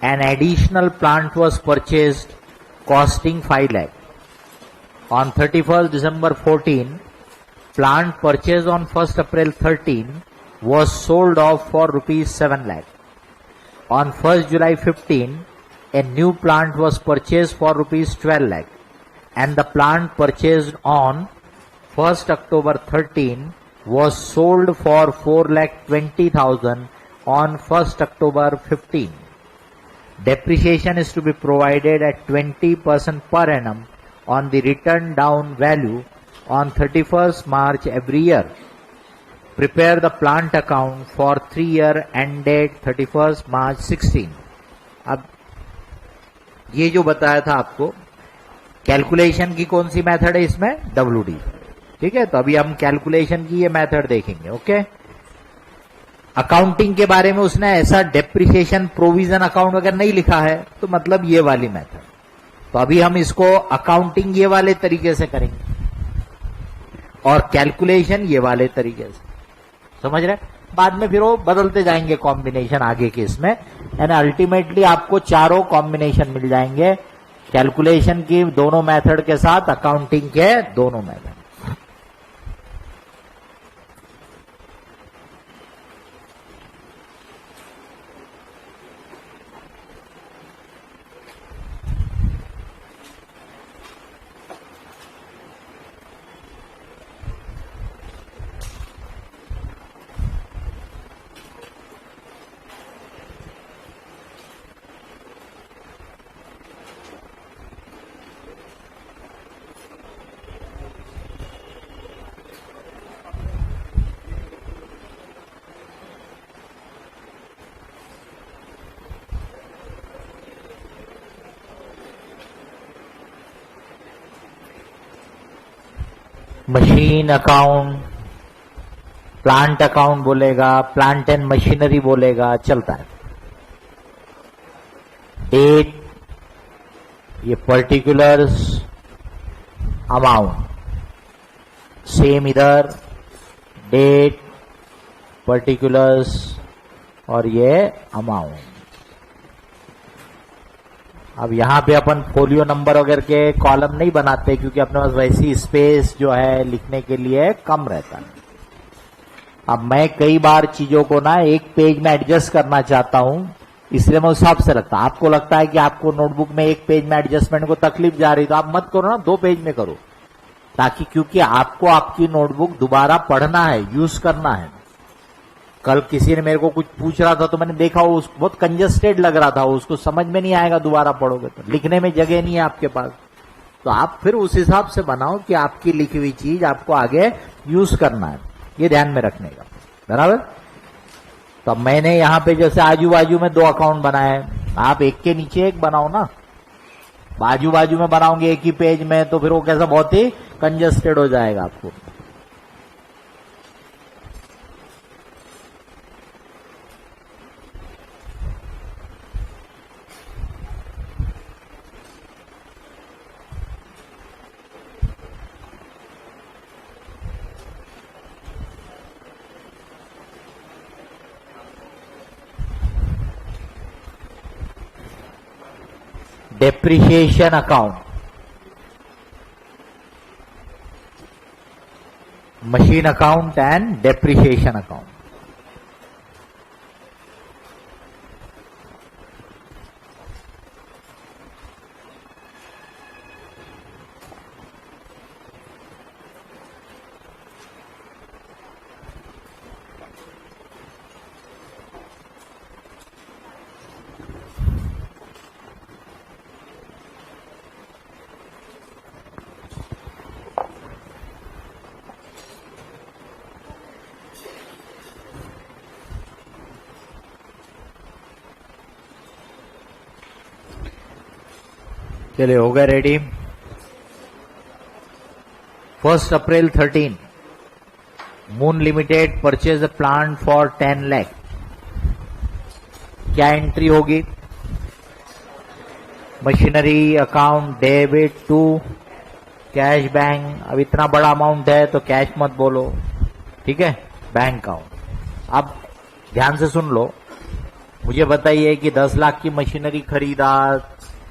an additional plant was purchased costing 5 lakh. On 31st December 14, plant purchased on 1st April 13 was sold off for rupees 7 lakh. On 1st July 15, a new plant was purchased for rupees 12 lakh. And the plant purchased on 1st October 13 was sold for 4,20,000 on 1st October 15. Depreciation is to be provided at 20% per annum on the written down value on 31st March every year. Prepare the plant account for 3 year ended 31st March 16. अब ये जो बताया था आपको, कैलकुलेशन की कौन सी मेथड है इसमें? WD। ठीक है, तो अभी हम कैलकुलेशन की ये मेथड देखेंगे। ओके, अकाउंटिंग के बारे में उसने ऐसा डेप्रिसिएशन प्रोविजन अकाउंट वगैरह नहीं लिखा है, तो मतलब ये वाली मेथड। तो अभी हम इसको अकाउंटिंग ये वाले तरीके से करेंगे और कैलकुलेशन ये वाले तरीके से, समझ रहे? बाद में फिर वो बदलते जाएंगे कॉम्बिनेशन आगे के इसमें, यानी अल्टीमेटली आपको चारों कॉम्बिनेशन मिल जाएंगे, कैलकुलेशन की दोनों मेथड के साथ अकाउंटिंग के दोनों method. Machine account, plant account बोलेगा, प्लांट एंड मशीनरी बोलेगा, चलता है। डेट, ये पर्टिकुलर्स, अमाउंट, सेम इधर, डेट, पर्टिकुलर्स और ये अमाउंट। अब यहां पे अपन फोलियो नंबर वगैरह के कॉलम नहीं बनाते, क्योंकि अपने पास वैसी स्पेस जो है लिखने के लिए कम रहता है। अब मैं कई बार चीजों को ना एक पेज में एडजस्ट करना चाहता हूं, इसलिए मैं उस हिसाब से रखता हूं। आपको लगता है कि आपको नोटबुक में एक पेज में एडजस्टमेंट को तकलीफ जा रही, तो आप मत करो ना, 2 पेज में करो, ताकि क्योंकि आपको आपकी नोटबुक दोबारा पढ़ना है, यूज करना है। कल किसी ने मेरे को कुछ पूछ रहा था, तो मैंने देखा वो बहुत कंजस्टेड लग रहा था, उसको समझ में नहीं आएगा दोबारा पढ़ोगे तो, लिखने में जगह नहीं है आपके पास। तो आप फिर उस हिसाब से बनाओ कि आपकी लिखी हुई चीज आपको आगे यूज करना है, ये ध्यान में रखने का, बराबर। तो मैंने यहां पे जैसे आजू बाजू में 2 अकाउंट बनाए, आप एक के नीचे एक बनाओ ना। बाजू बाजू में बनाओगे एक ही पेज में, तो फिर वो कैसा बहुत ही कंजस्टेड हो जाएगा आपको। Depreciation account, machine account and depreciation account. चलिए हो गए ready. 1 April 13 Moon Limited purchase a plant for 10 lakh. क्या एंट्री होगी? Machinery account debit to cash bank. अब इतना बड़ा अमाउंट है तो कैश मत बोलो, ठीक है, बैंक अकाउंट। अब ध्यान से सुन लो, मुझे बताइए कि 10 लाख की मशीनरी खरीदा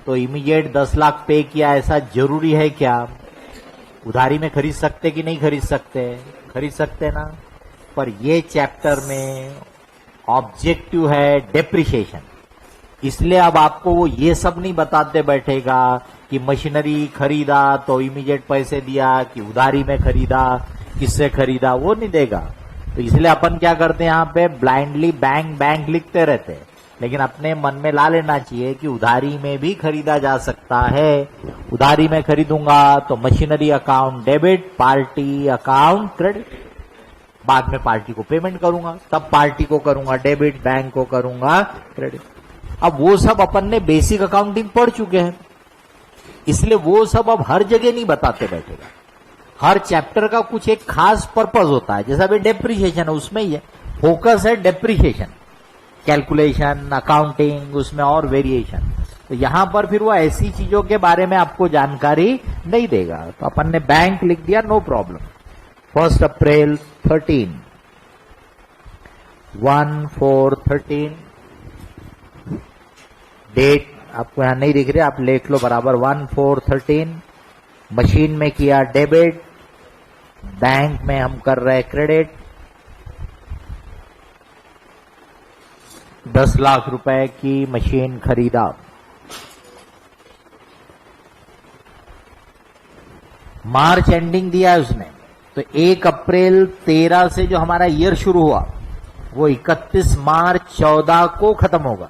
तो इमीडिएट 10 लाख पे किया, ऐसा जरूरी है क्या? उधारी में खरीद सकते कि नहीं खरीद सकते? खरीद सकते ना। पर ये चैप्टर में ऑब्जेक्टिव है डेप्रिसिएशन, इसलिए अब आपको वो ये सब नहीं बताते बैठेगा कि मशीनरी खरीदा तो इमीडिएट पैसे दिया कि उधारी में खरीदा, किससे खरीदा, वो नहीं देगा। तो इसलिए अपन क्या करते हैं, यहाँ पे ब्लाइंडली बैंक बैंक लिखते रहते हैं, लेकिन अपने मन में ला लेना चाहिए कि उधारी में भी खरीदा जा सकता है। उधारी में खरीदूंगा तो machinery account debit, party account credit. बाद में पार्टी को पेमेंट करूंगा, तब पार्टी को करूंगा डेबिट, बैंक को करूंगा क्रेडिट। अब वो सब अपन ने बेसिक अकाउंटिंग पढ़ चुके हैं, इसलिए वो सब अब हर जगह नहीं बताते बैठेगा। हर चैप्टर का कुछ एक खास पर्पस होता है, जैसा भी डेप्रिसिएशन है उसमें ही है, फोकस है डेप्रिसिएशन, कैलकुलेशन, अकाउंटिंग, उसमें और वेरिएशन। तो यहां पर फिर वो ऐसी चीजों के बारे में आपको जानकारी नहीं देगा। तो अपन ने बैंक लिख दिया, नो प्रॉब्लम। 1 अप्रैल 13 1/4/13 डेट आपको यहां नहीं दिख रही, आप लिख लो बराबर 1/4/13। मशीन में किया डेबिट, बैंक में हम कर रहे क्रेडिट। 10 लाख रुपए की मशीन खरीदा। मार्च एंडिंग दिया है उसने, तो 1 अप्रैल 13 से जो हमारा ईयर शुरू हुआ वो 31 मार्च 14 को खत्म होगा,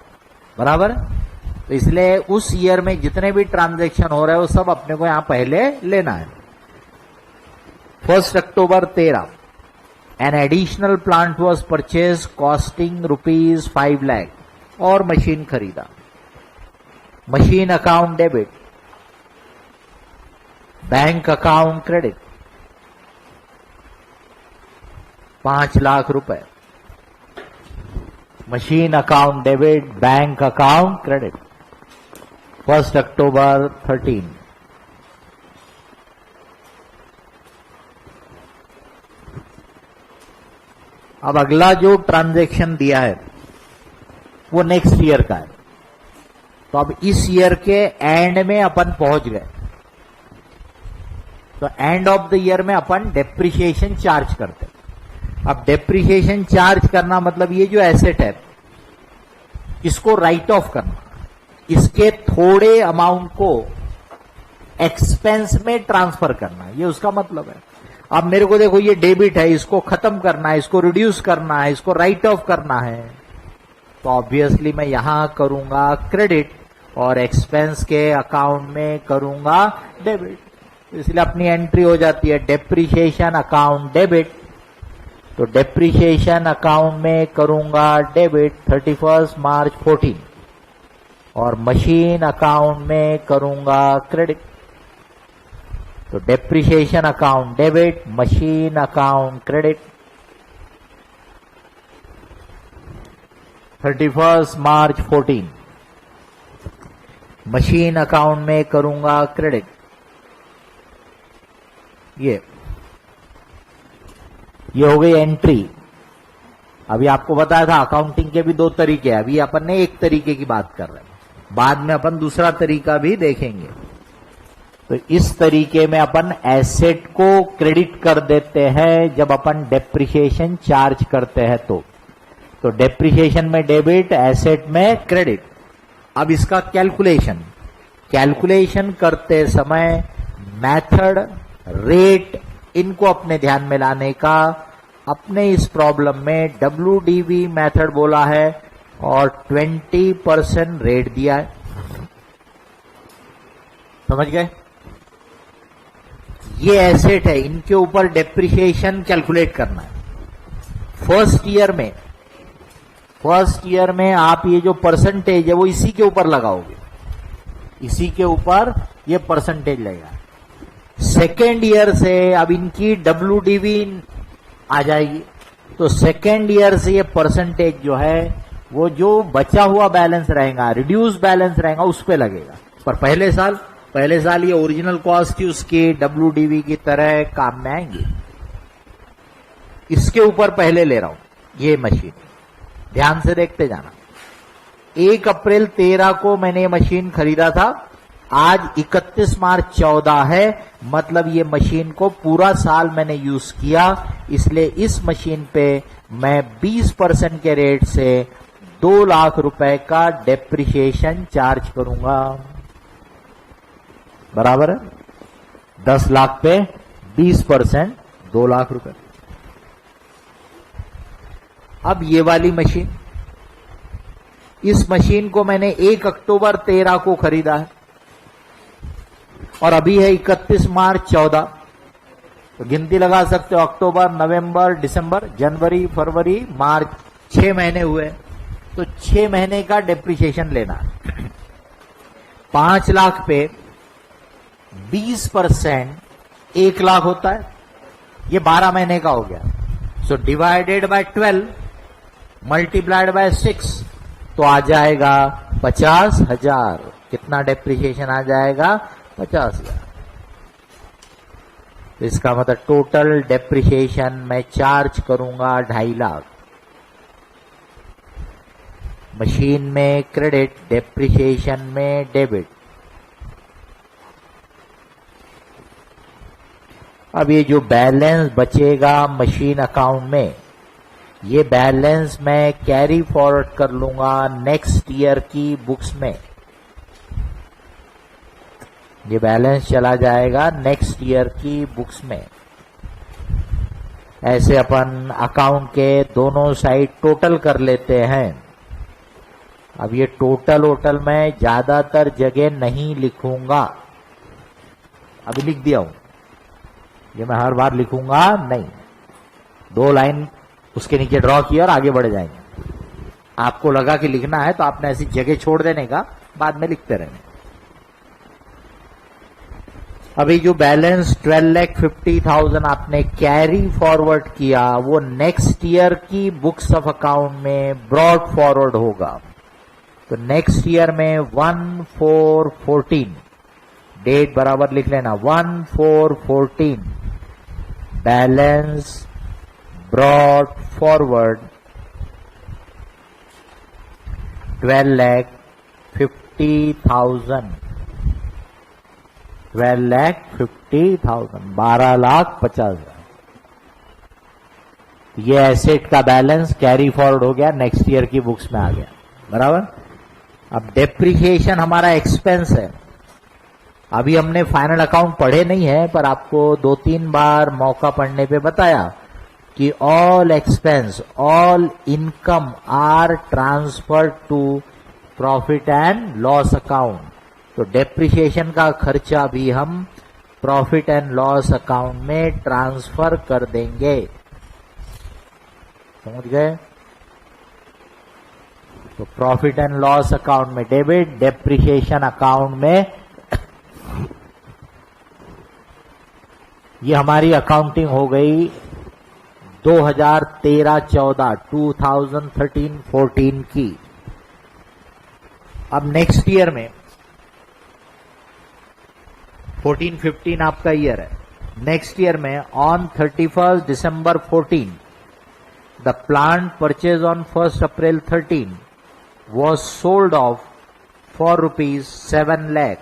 बराबर। तो इसलिए उस ईयर में जितने भी ट्रांजैक्शन हो रहे हैं वो सब अपने को यहां पहले लेना है। 1 October 13 an additional plant was purchase costing ₹5 lakh और मशीन खरीदा। Machine account debit, bank account credit 5 lakh रुपए। Machine account debit, bank account credit. 1 October 13 अब अगला जो ट्रांजैक्शन दिया है वो नेक्स्ट ईयर का है। तो अब इस ईयर के एंड में अपन पहुंच गए, तो एंड ऑफ द ईयर में अपन डेप्रिसिएशन चार्ज करते। अब डेप्रिसिएशन चार्ज करना मतलब ये जो एसेट है इसको राइट ऑफ करना, इसके थोड़े अमाउंट को एक्सपेंस में ट्रांसफर करना, ये उसका मतलब है। अब मेरे को देखो ये डेबिट है, इसको खत्म करना है, इसको रिड्यूस करना है, इसको राइट ऑफ करना है, तो ऑब्वियसली मैं यहां करूंगा क्रेडिट और एक्सपेंस के अकाउंट में करूंगा डेबिट। इसलिए अपनी एंट्री हो जाती है डेप्रिसिएशन अकाउंट डेबिट। तो डेप्रिसिएशन अकाउंट में करूंगा डेबिट 31 मार्च 14 और मशीन अकाउंट में करूंगा क्रेडिट। तो depreciation account debit, machine account credit 31 मार्च 14। मशीन अकाउंट में करूंगा क्रेडिट। ये हो गई एंट्री। अभी आपको बताया था अकाउंटिंग के भी 2 तरीके हैं, अभी अपन ने एक तरीके की बात कर रहे हैं, बाद में अपन दूसरा तरीका भी देखेंगे। तो इस तरीके में अपन एसेट को क्रेडिट कर देते हैं जब अपन डेप्रिसिएशन चार्ज करते हैं तो डेप्रिसिएशन में डेबिट, एसेट में क्रेडिट। अब इसका कैलकुलेशन करते समय मेथड, रेट, इनको अपने ध्यान में लाने का। अपने इस प्रॉब्लम में WDV मेथड बोला है और 20% रेट दिया है, समझ गए। ये एसेट है, इनके ऊपर डेप्रिसिएशन कैलकुलेट करना है। फर्स्ट ईयर में आप ये जो परसेंटेज है वो इसी के ऊपर लगाओगे। इसी के ऊपर ये परसेंटेज लगेगा। सेकेंड ईयर से अब इनकी WDV आ जाएगी, तो सेकेंड ईयर से ये परसेंटेज जो है वो जो बचा हुआ बैलेंस रहेगा, रिड्यूस बैलेंस रहेगा, उस पे लगेगा। पर पहले साल ये ओरिजिनल कॉस्ट थी उसकी WDV की तरह काम में आएंगी। इसके ऊपर पहले ले रहा हूं ये मशीन, ध्यान से देखते जाना। 1 अप्रैल 13 को मैंने ये मशीन खरीदा था, आज 31 मार्च 14 है, मतलब ये मशीन को पूरा साल मैंने यूज किया, इसलिए इस मशीन पे मैं 20% के रेट से 2 लाख रुपए का डेप्रिसिएशन चार्ज करूंगा। बराबर है? 10 लाख पे 20% 2 लाख रुपए। अब ये वाली मशीन, इस मशीन को मैंने 1 अक्टूबर 13 को खरीदा है और अभी है 31 मार्च 14, तो गिनती लगा सकते हो, अक्टूबर, नवंबर, दिसंबर, जनवरी, फरवरी, मार्च, 6 महीने हुए, तो 6 महीने का डेप्रिसिएशन लेना। 5 लाख पे 20% 1 लाख होता है, ये 12 महीने का हो गया। So divided by 12 multiplied by 6 तो आ जाएगा 50,000। कितना डेप्रिसिएशन आ जाएगा? 50,000। तो इसका मतलब टोटल डेप्रिसिएशन मैं चार्ज करूंगा 2.5 लाख। मशीन में क्रेडिट, डेप्रिसिएशन में डेबिट। अब ये जो बैलेंस बचेगा मशीन अकाउंट में, ये बैलेंस मैं कैरी फॉरवर्ड कर लूंगा नेक्स्ट ईयर की बुक्स में। ये बैलेंस चला जाएगा नेक्स्ट ईयर की बुक्स में। ऐसे अपन अकाउंट के दोनों साइड टोटल कर लेते हैं। अब ये टोटल वोटल मैं ज्यादातर जगह नहीं लिखूंगा, अभी लिख दिया हूं, ये मैं हर बार लिखूंगा नहीं। 2 लाइन उसके नीचे ड्रॉ किया और आगे बढ़ जाएंगे। आपको लगा कि लिखना है तो आपने ऐसी जगह छोड़ देने का, बाद में लिखते रहने। अभी जो बैलेंस 12,50,000 आपने कैरी फॉरवर्ड किया, वो नेक्स्ट ईयर की बुक्स ऑफ अकाउंट में ब्रॉड फॉरवर्ड होगा। तो नेक्स्ट ईयर में 1/4/14 डेट बराबर लिख लेना, 1/4/14 बैलेंस ब्रॉड फॉरवर्ड 12,50,000 12,50,000 ये एसेट का बैलेंस कैरी फॉरवर्ड हो गया, नेक्स्ट ईयर की बुक्स में आ गया। बराबर। अब डेप्रिसिएशन हमारा एक्सपेंस है। अभी हमने फाइनल अकाउंट पढ़े नहीं है, पर आपको 2-3 बार मौका पढ़ने पे बताया कि all expense, all income are transferred to profit and loss account. तो डेप्रिसिएशन का खर्चा भी हम प्रॉफिट एंड लॉस अकाउंट में ट्रांसफर कर देंगे। समझ गए? तो प्रॉफिट एंड लॉस अकाउंट में डेबिट, डेप्रिसिएशन अकाउंट में ये हमारी अकाउंटिंग हो गई 2013-14, 2013-14 की। अब नेक्स्ट ईयर में 14-15 आपका ईयर है। नेक्स्ट ईयर में on 31 December 14 the plant purchase on 1 April 13 was sold off for ₹7 lakh।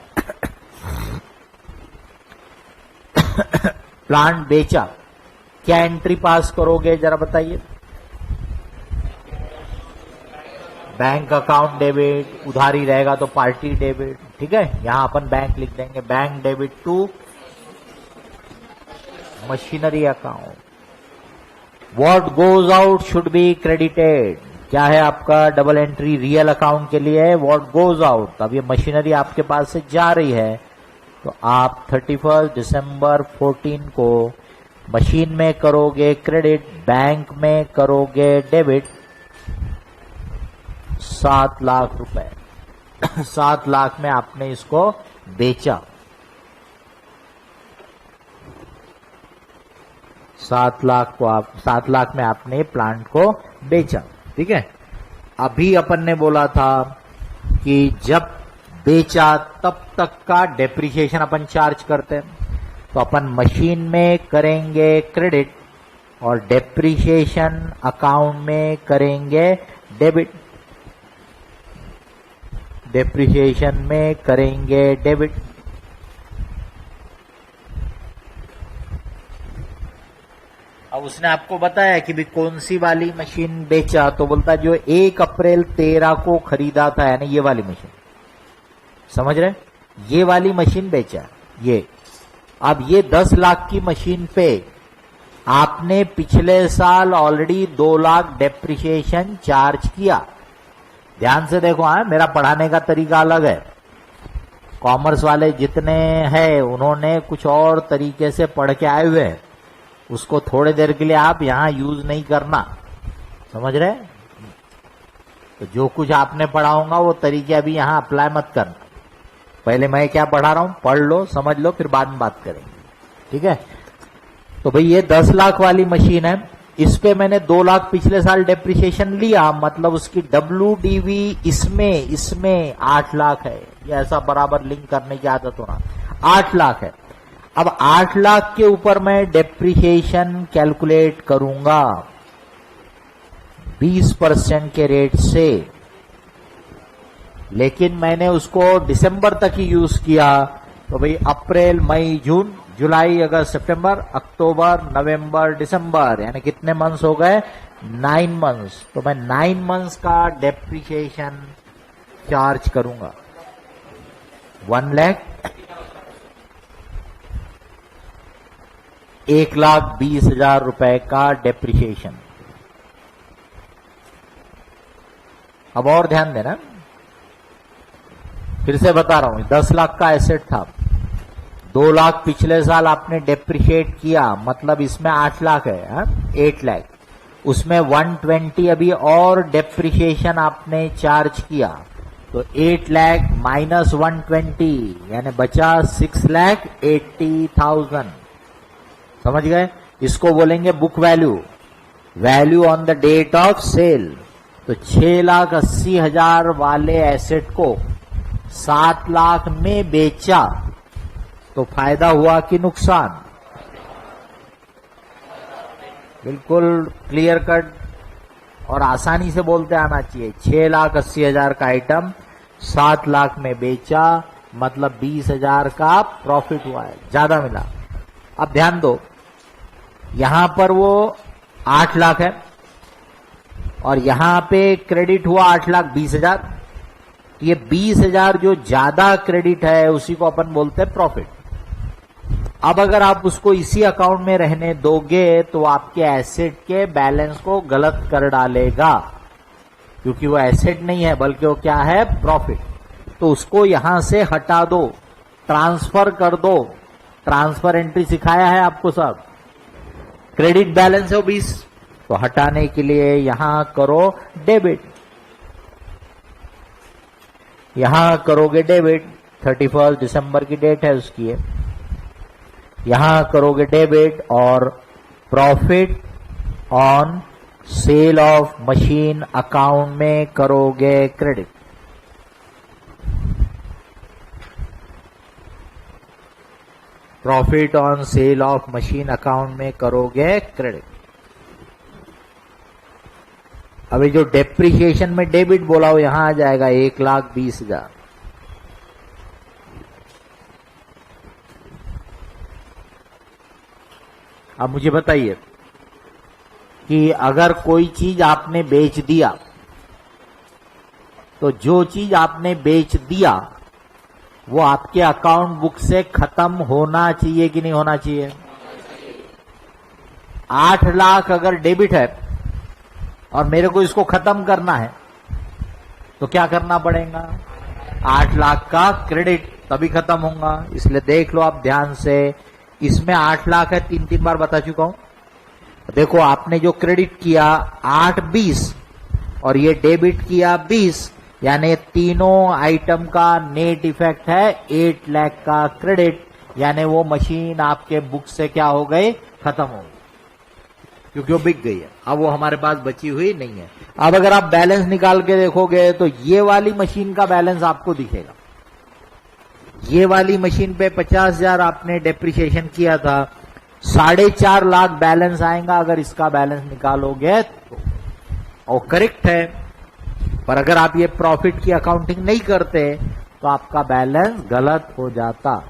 Plant बेचा, क्या एंट्री पास करोगे जरा बताइए? बैंक अकाउंट डेबिट, उधारी रहेगा तो पार्टी डेबिट। ठीक है, यहां अपन बैंक लिख देंगे, bank debit to machinery account. What goes out should be credited. क्या है आपका डबल एंट्री रियल अकाउंट के लिए है, व्हाट गोज आउट। अब ये मशीनरी आपके पास से जा रही है, तो आप 31 December 14 को मशीन में करोगे क्रेडिट, बैंक में करोगे डेबिट 7 लाख रुपए। 7 लाख में आपने इसको बेचा, 7 लाख में आपने प्लांट को बेचा। ठीक है, अभी अपन ने बोला था कि जब बेचा तब तक का डेप्रिसिएशन अपन चार्ज करते हैं, तो अपन मशीन में करेंगे क्रेडिट और डेप्रिसिएशन अकाउंट में करेंगे डेबिट, डेप्रिसिएशन में करेंगे डेबिट। अब उसने आपको बताया कि भी कौन सी वाली मशीन बेचा, तो बोलता है जो 1 अप्रैल 13 को खरीदा था, यानी ये वाली मशीन, समझ रहे, ये वाली मशीन बेचा ये। अब ये 10 लाख की मशीन पे आपने पिछले साल ऑलरेडी 2 लाख डेप्रिसिएशन चार्ज किया। ध्यान से देखो, हाँ, मेरा पढ़ाने का तरीका अलग है। कॉमर्स वाले जितने हैं उन्होंने कुछ और तरीके से पढ़ के आए हुए हैं, उसको थोड़े देर के लिए आप यहां यूज नहीं करना, समझ रहे। तो जो कुछ आपने पढ़ा होगा वो तरीके अभी यहां अप्लाई मत करना। पहले मैं क्या पढ़ा रहा हूं पढ़ लो, समझ लो, फिर बाद में बात करेंगे। ठीक है, तो भाई ये 10 लाख वाली मशीन है, इस पे मैंने 2 लाख पिछले साल डेप्रिसिएशन लिया, मतलब उसकी WDV इसमें 8 लाख है। ये ऐसा बराबर लिंक करने की आदत होना, 8 लाख है। अब 8 लाख के ऊपर मैं डेप्रिसिएशन कैलकुलेट करूंगा 20% के रेट से, लेकिन मैंने उसको दिसंबर तक ही यूज किया। तो भाई अप्रैल, मई, जून, जुलाई, अगस्त, सितंबर, अक्टूबर, नवंबर, दिसंबर, यानी कितने मंथ्स हो गए, 9 मंथ्स। तो मैं 9 मंथ्स का डेप्रिसिएशन चार्ज करूंगा 1,20,000 रुपए का डेप्रिसिएशन। अब और ध्यान देना, फिर से बता रहा हूं, 10 लाख का एसेट था, 2 लाख पिछले साल आपने डेप्रिशिएट किया, मतलब इसमें 8 लाख है, 8 लाख, उसमें 120 अभी और डेप्रिशिएशन आपने चार्ज किया, तो 8 लाख माइनस 120 यानी बचा 6,80,000। समझ गए, इसको बोलेंगे book value, value on the date of sale. तो 6,80,000 वाले एसेट को 7 लाख में बेचा तो फायदा हुआ कि नुकसान? बिल्कुल क्लियर कट और आसानी से बोलते आना चाहिए। 6,80,000 का आइटम 7 लाख में बेचा, मतलब 20,000 का प्रॉफिट हुआ है, ज्यादा मिला। अब ध्यान दो, यहां पर वो 8 लाख है और यहां पे क्रेडिट हुआ 8,20,000। ये 20,000 जो ज्यादा क्रेडिट है उसी को अपन बोलते हैं प्रॉफिट। अब अगर आप उसको इसी अकाउंट में रहने दोगे तो आपके एसेट के बैलेंस को गलत कर डालेगा, क्योंकि वो एसेट नहीं है बल्कि वो क्या है, प्रॉफिट। तो उसको यहां से हटा दो, ट्रांसफर कर दो। ट्रांसफर एंट्री सिखाया है आपको सब। क्रेडिट बैलेंस है 20, तो हटाने के लिए यहां करो डेबिट, यहां करोगे डेबिट, 31 दिसंबर की डेट है उसकी है, यहां करोगे डेबिट और profit on sale of machine account में करोगे credit. Profit on sale of machine account में करोगे क्रेडिट। अभी जो डेप्रिसिएशन में डेबिट बोला हो यहां आ जाएगा 1,20,000। अब मुझे बताइए कि अगर कोई चीज आपने बेच दिया, तो जो चीज आपने बेच दिया वो आपके अकाउंट बुक से खत्म होना चाहिए कि नहीं होना चाहिए? 8 लाख अगर डेबिट है और मेरे को इसको खत्म करना है तो क्या करना पड़ेगा? 8 लाख का क्रेडिट, तभी खत्म होगा। इसलिए देख लो आप ध्यान से, इसमें 8 लाख है, 3 बार बता चुका हूं। देखो आपने जो क्रेडिट किया 8,20 और ये डेबिट किया 20, यानी तीनों आइटम का नेट इफेक्ट है 8 लाख का क्रेडिट, यानी वो मशीन आपके बुक से क्या हो गई, खत्म हो गई, क्योंकि वो बिक गई है, अब वो हमारे पास बची हुई नहीं है। अब अगर आप बैलेंस निकाल के देखोगे तो ये वाली मशीन का बैलेंस आपको दिखेगा। ये वाली मशीन पे 50,000 आपने डेप्रिसिएशन किया था, 4.5 लाख बैलेंस आएगा अगर इसका बैलेंस निकालोगे तो, और करेक्ट है। पर अगर आप ये प्रॉफिट की अकाउंटिंग नहीं करते तो आपका बैलेंस गलत हो जाता।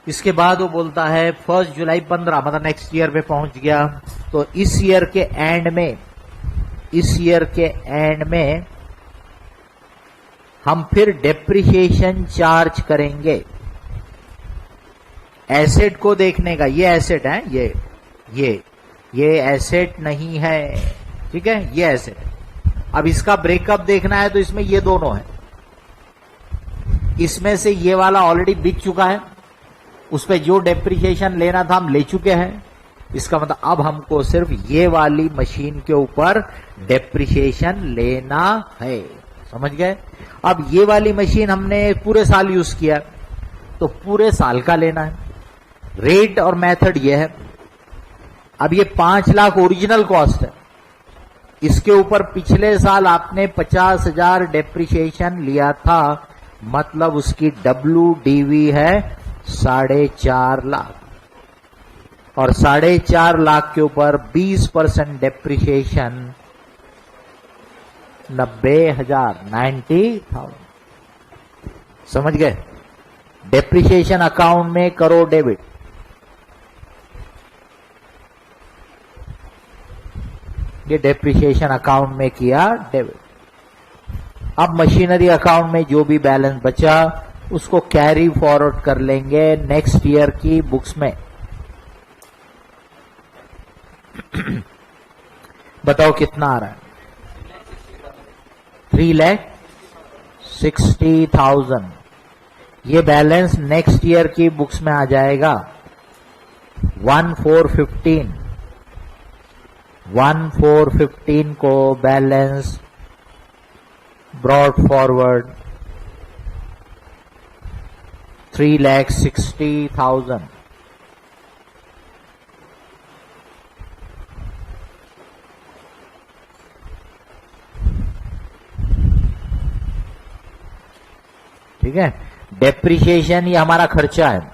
इसके बाद वो बोलता है 1 जुलाई 15 मतलब नेक्स्ट ईयर पे पहुंच गया, तो इस ईयर के एंड में हम फिर डेप्रिसिएशन चार्ज करेंगे। एसेट को देखने का, ये एसेट है, ये एसेट नहीं है, ठीक है, ये एसेट है। अब इसका ब्रेकअप देखना है तो इसमें ये दोनों है, इसमें से ये वाला ऑलरेडी बिक चुका है, उस पे जो डेप्रिसिएशन लेना था हम ले चुके हैं। इसका मतलब अब हमको सिर्फ ये वाली मशीन के ऊपर डेप्रिसिएशन लेना है, समझ गए। अब ये वाली मशीन हमने पूरे साल यूज किया तो पूरे साल का लेना है। रेट और मेथड ये है। अब ये 5 लाख ओरिजिनल कॉस्ट है, इसके ऊपर पिछले साल आपने 50,000 डेप्रिसिएशन लिया था, मतलब उसकी WDV है 4.5 लाख, और 4.5 लाख के ऊपर 20% डेप्रिसिएशन 90,000, 90,000, समझ गए। डेप्रिसिएशन अकाउंट में करो डेबिट, ये डेप्रिसिएशन अकाउंट में किया डेबिट। अब मशीनरी अकाउंट में जो भी बैलेंस बचा उसको कैरी फॉरवर्ड कर लेंगे नेक्स्ट ईयर की बुक्स में। बताओ कितना आ रहा है, 3,60,000। ये बैलेंस नेक्स्ट ईयर की बुक्स में आ जाएगा 1415 को बैलेंस ब्रॉड फॉरवर्ड 3,60,000। ठीक है, डेप्रिसिएशन ये हमारा खर्चा है,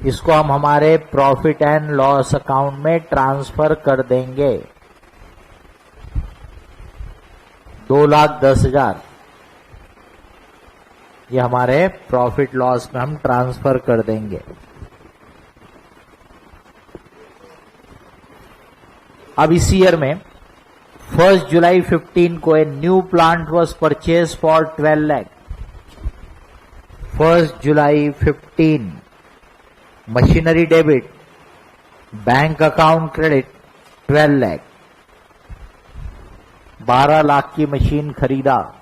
इसको हम हमारे प्रॉफिट एंड लॉस अकाउंट में ट्रांसफर कर देंगे। 2,10,000 ये हमारे प्रॉफिट लॉस में हम ट्रांसफर कर देंगे। अब इस ईयर में 1 जुलाई 15 को a new plant was purchase for 12 lakh. 1 July 15 machinery debit, bank account credit 12 lakh, 12 lakh की मशीन खरीदा,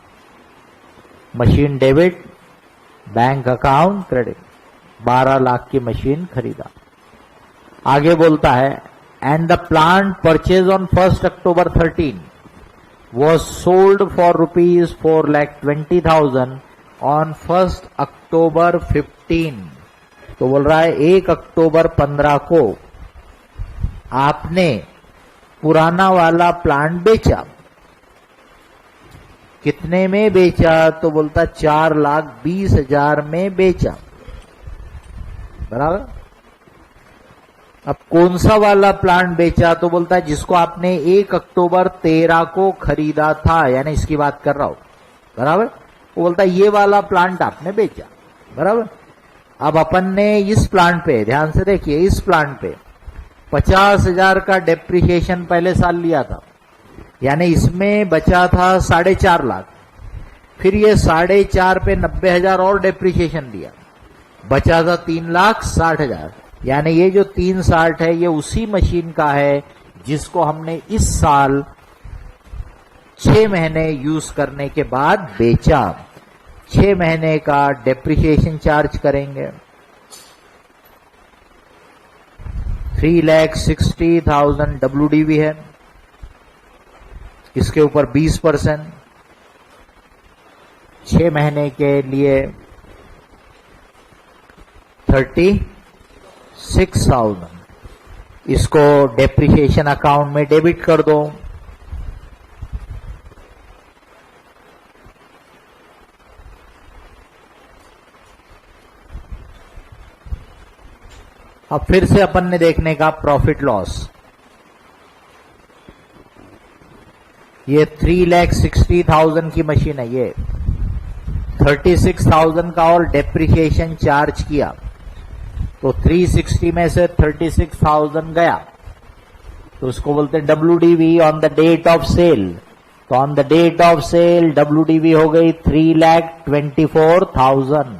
machine debit, bank account credit, 12 lakh की मशीन खरीदा। आगे बोलता है and the plant purchase on 1 October 13 was sold for rupees 4,20,000 on 1 अक्टूबर 15। तो बोल रहा है 1 अक्टूबर 15 को आपने पुराना वाला प्लांट बेचा। कितने में बेचा, तो बोलता 4,20,000 में बेचा, बराबर। अब कौन सा वाला प्लांट बेचा, तो बोलता है जिसको आपने 1 अक्टूबर 13 को खरीदा था, यानी इसकी बात कर रहा हूं, बराबर। वो बोलता है ये वाला प्लांट आपने बेचा, बराबर। अब अपन ने इस प्लांट पे, ध्यान से देखिए, इस प्लांट पे 50,000 का डेप्रिसिएशन पहले साल लिया था, यानी इसमें बचा था 4.5 लाख। फिर ये 4.5 पे 90,000 और डेप्रिसिएशन दिया, बचा था 3,60,000। यानी ये जो 360 है ये उसी मशीन का है जिसको हमने इस साल 6 महीने यूज करने के बाद बेचा। 6 महीने का डेप्रिसिएशन चार्ज करेंगे। 3,60,000 WDV है। इसके ऊपर 20%, 6 महीने के लिए 36,000, इसको डेप्रिसिएशन अकाउंट में डेबिट कर दो। अब फिर से अपन ने देखने का प्रॉफिट लॉस। ये 3,60,000 की मशीन है, ये 36,000 का और डेप्रिसिएशन चार्ज किया तो 360 में से 36,000 गया, तो उसको बोलते हैं WDV on the date of sale. तो on the date of sale WDV हो गई 3,24,000।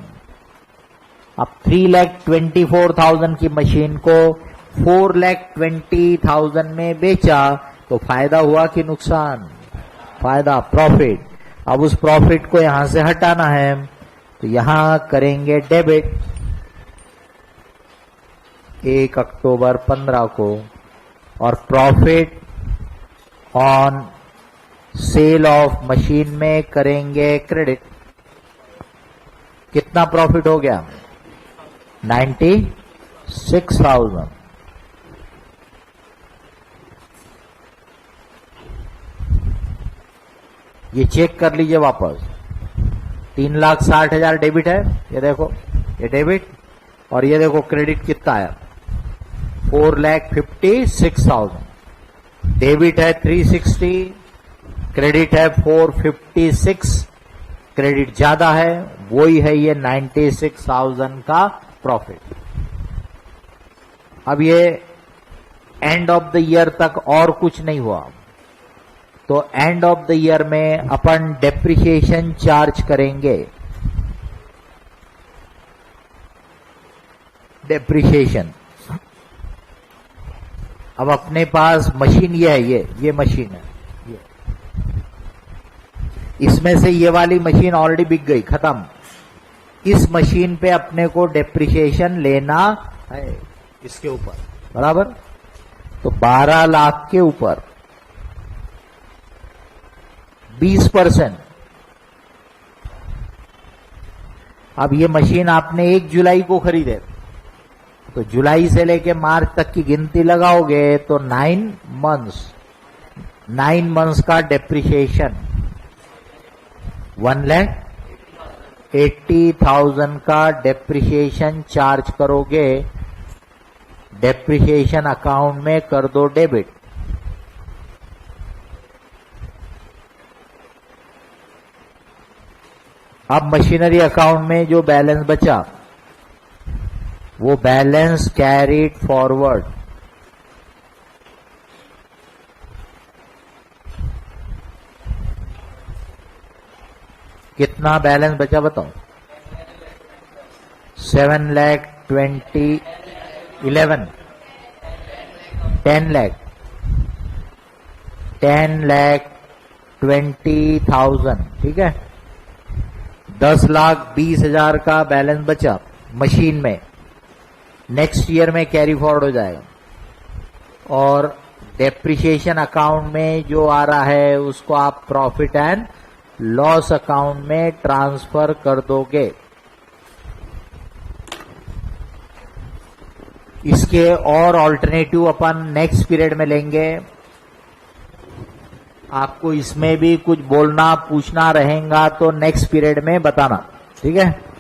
अब 3,24,000 की मशीन को 4,20,000 में बेचा तो फायदा हुआ कि नुकसान? फायदा, प्रॉफिट। अब उस प्रॉफिट को यहां से हटाना है तो यहां करेंगे डेबिट 1 अक्टूबर 15 को, और profit on sale of machine में करेंगे क्रेडिट। कितना प्रॉफिट हो गया? 96,000। ये चेक कर लीजिए वापस। 3,60,000 डेबिट है, ये देखो, ये डेबिट, और ये देखो क्रेडिट कितना है? 4,56,000। डेबिट है 360, क्रेडिट है 456, क्रेडिट ज्यादा है, वही है ये 96,000 का प्रॉफिट। अब ये एंड ऑफ द ईयर तक और कुछ नहीं हुआ, तो एंड ऑफ द ईयर में अपन डेप्रिसिएशन चार्ज करेंगे। डेप्रिसिएशन, अब अपने पास मशीन ये है, ये मशीन है, ये इसमें से ये वाली मशीन ऑलरेडी बिक गई, खत्म। इस मशीन पे अपने को डेप्रिसिएशन लेना है इसके ऊपर, बराबर। तो 12 लाख के ऊपर 20%। अब ये मशीन आपने 1 जुलाई को खरीदे, तो जुलाई से लेके मार्च तक की गिनती लगाओगे तो 9 मंथ्स का डेप्रिसिएशन 1,80,000 का डेप्रिसिएशन चार्ज करोगे। डेप्रिसिएशन अकाउंट में कर दो डेबिट। अब मशीनरी अकाउंट में जो बैलेंस बचा वो बैलेंस कैरीड फॉरवर्ड। कितना बैलेंस बचा बताओ? 7,20,000 11 10 लाख 10,20,000, ठीक है। 10,20,000 का बैलेंस बचा मशीन में, नेक्स्ट ईयर में कैरी फॉरवर्ड हो जाएगा। और डेप्रिसिएशन अकाउंट में जो आ रहा है उसको आप प्रॉफिट एंड लॉस अकाउंट में ट्रांसफर कर दोगे। इसके और ऑल्टरनेटिव अपन नेक्स्ट पीरियड में लेंगे। आपको इसमें भी कुछ बोलना पूछना रहेगा तो नेक्स्ट पीरियड में बताना, ठीक है।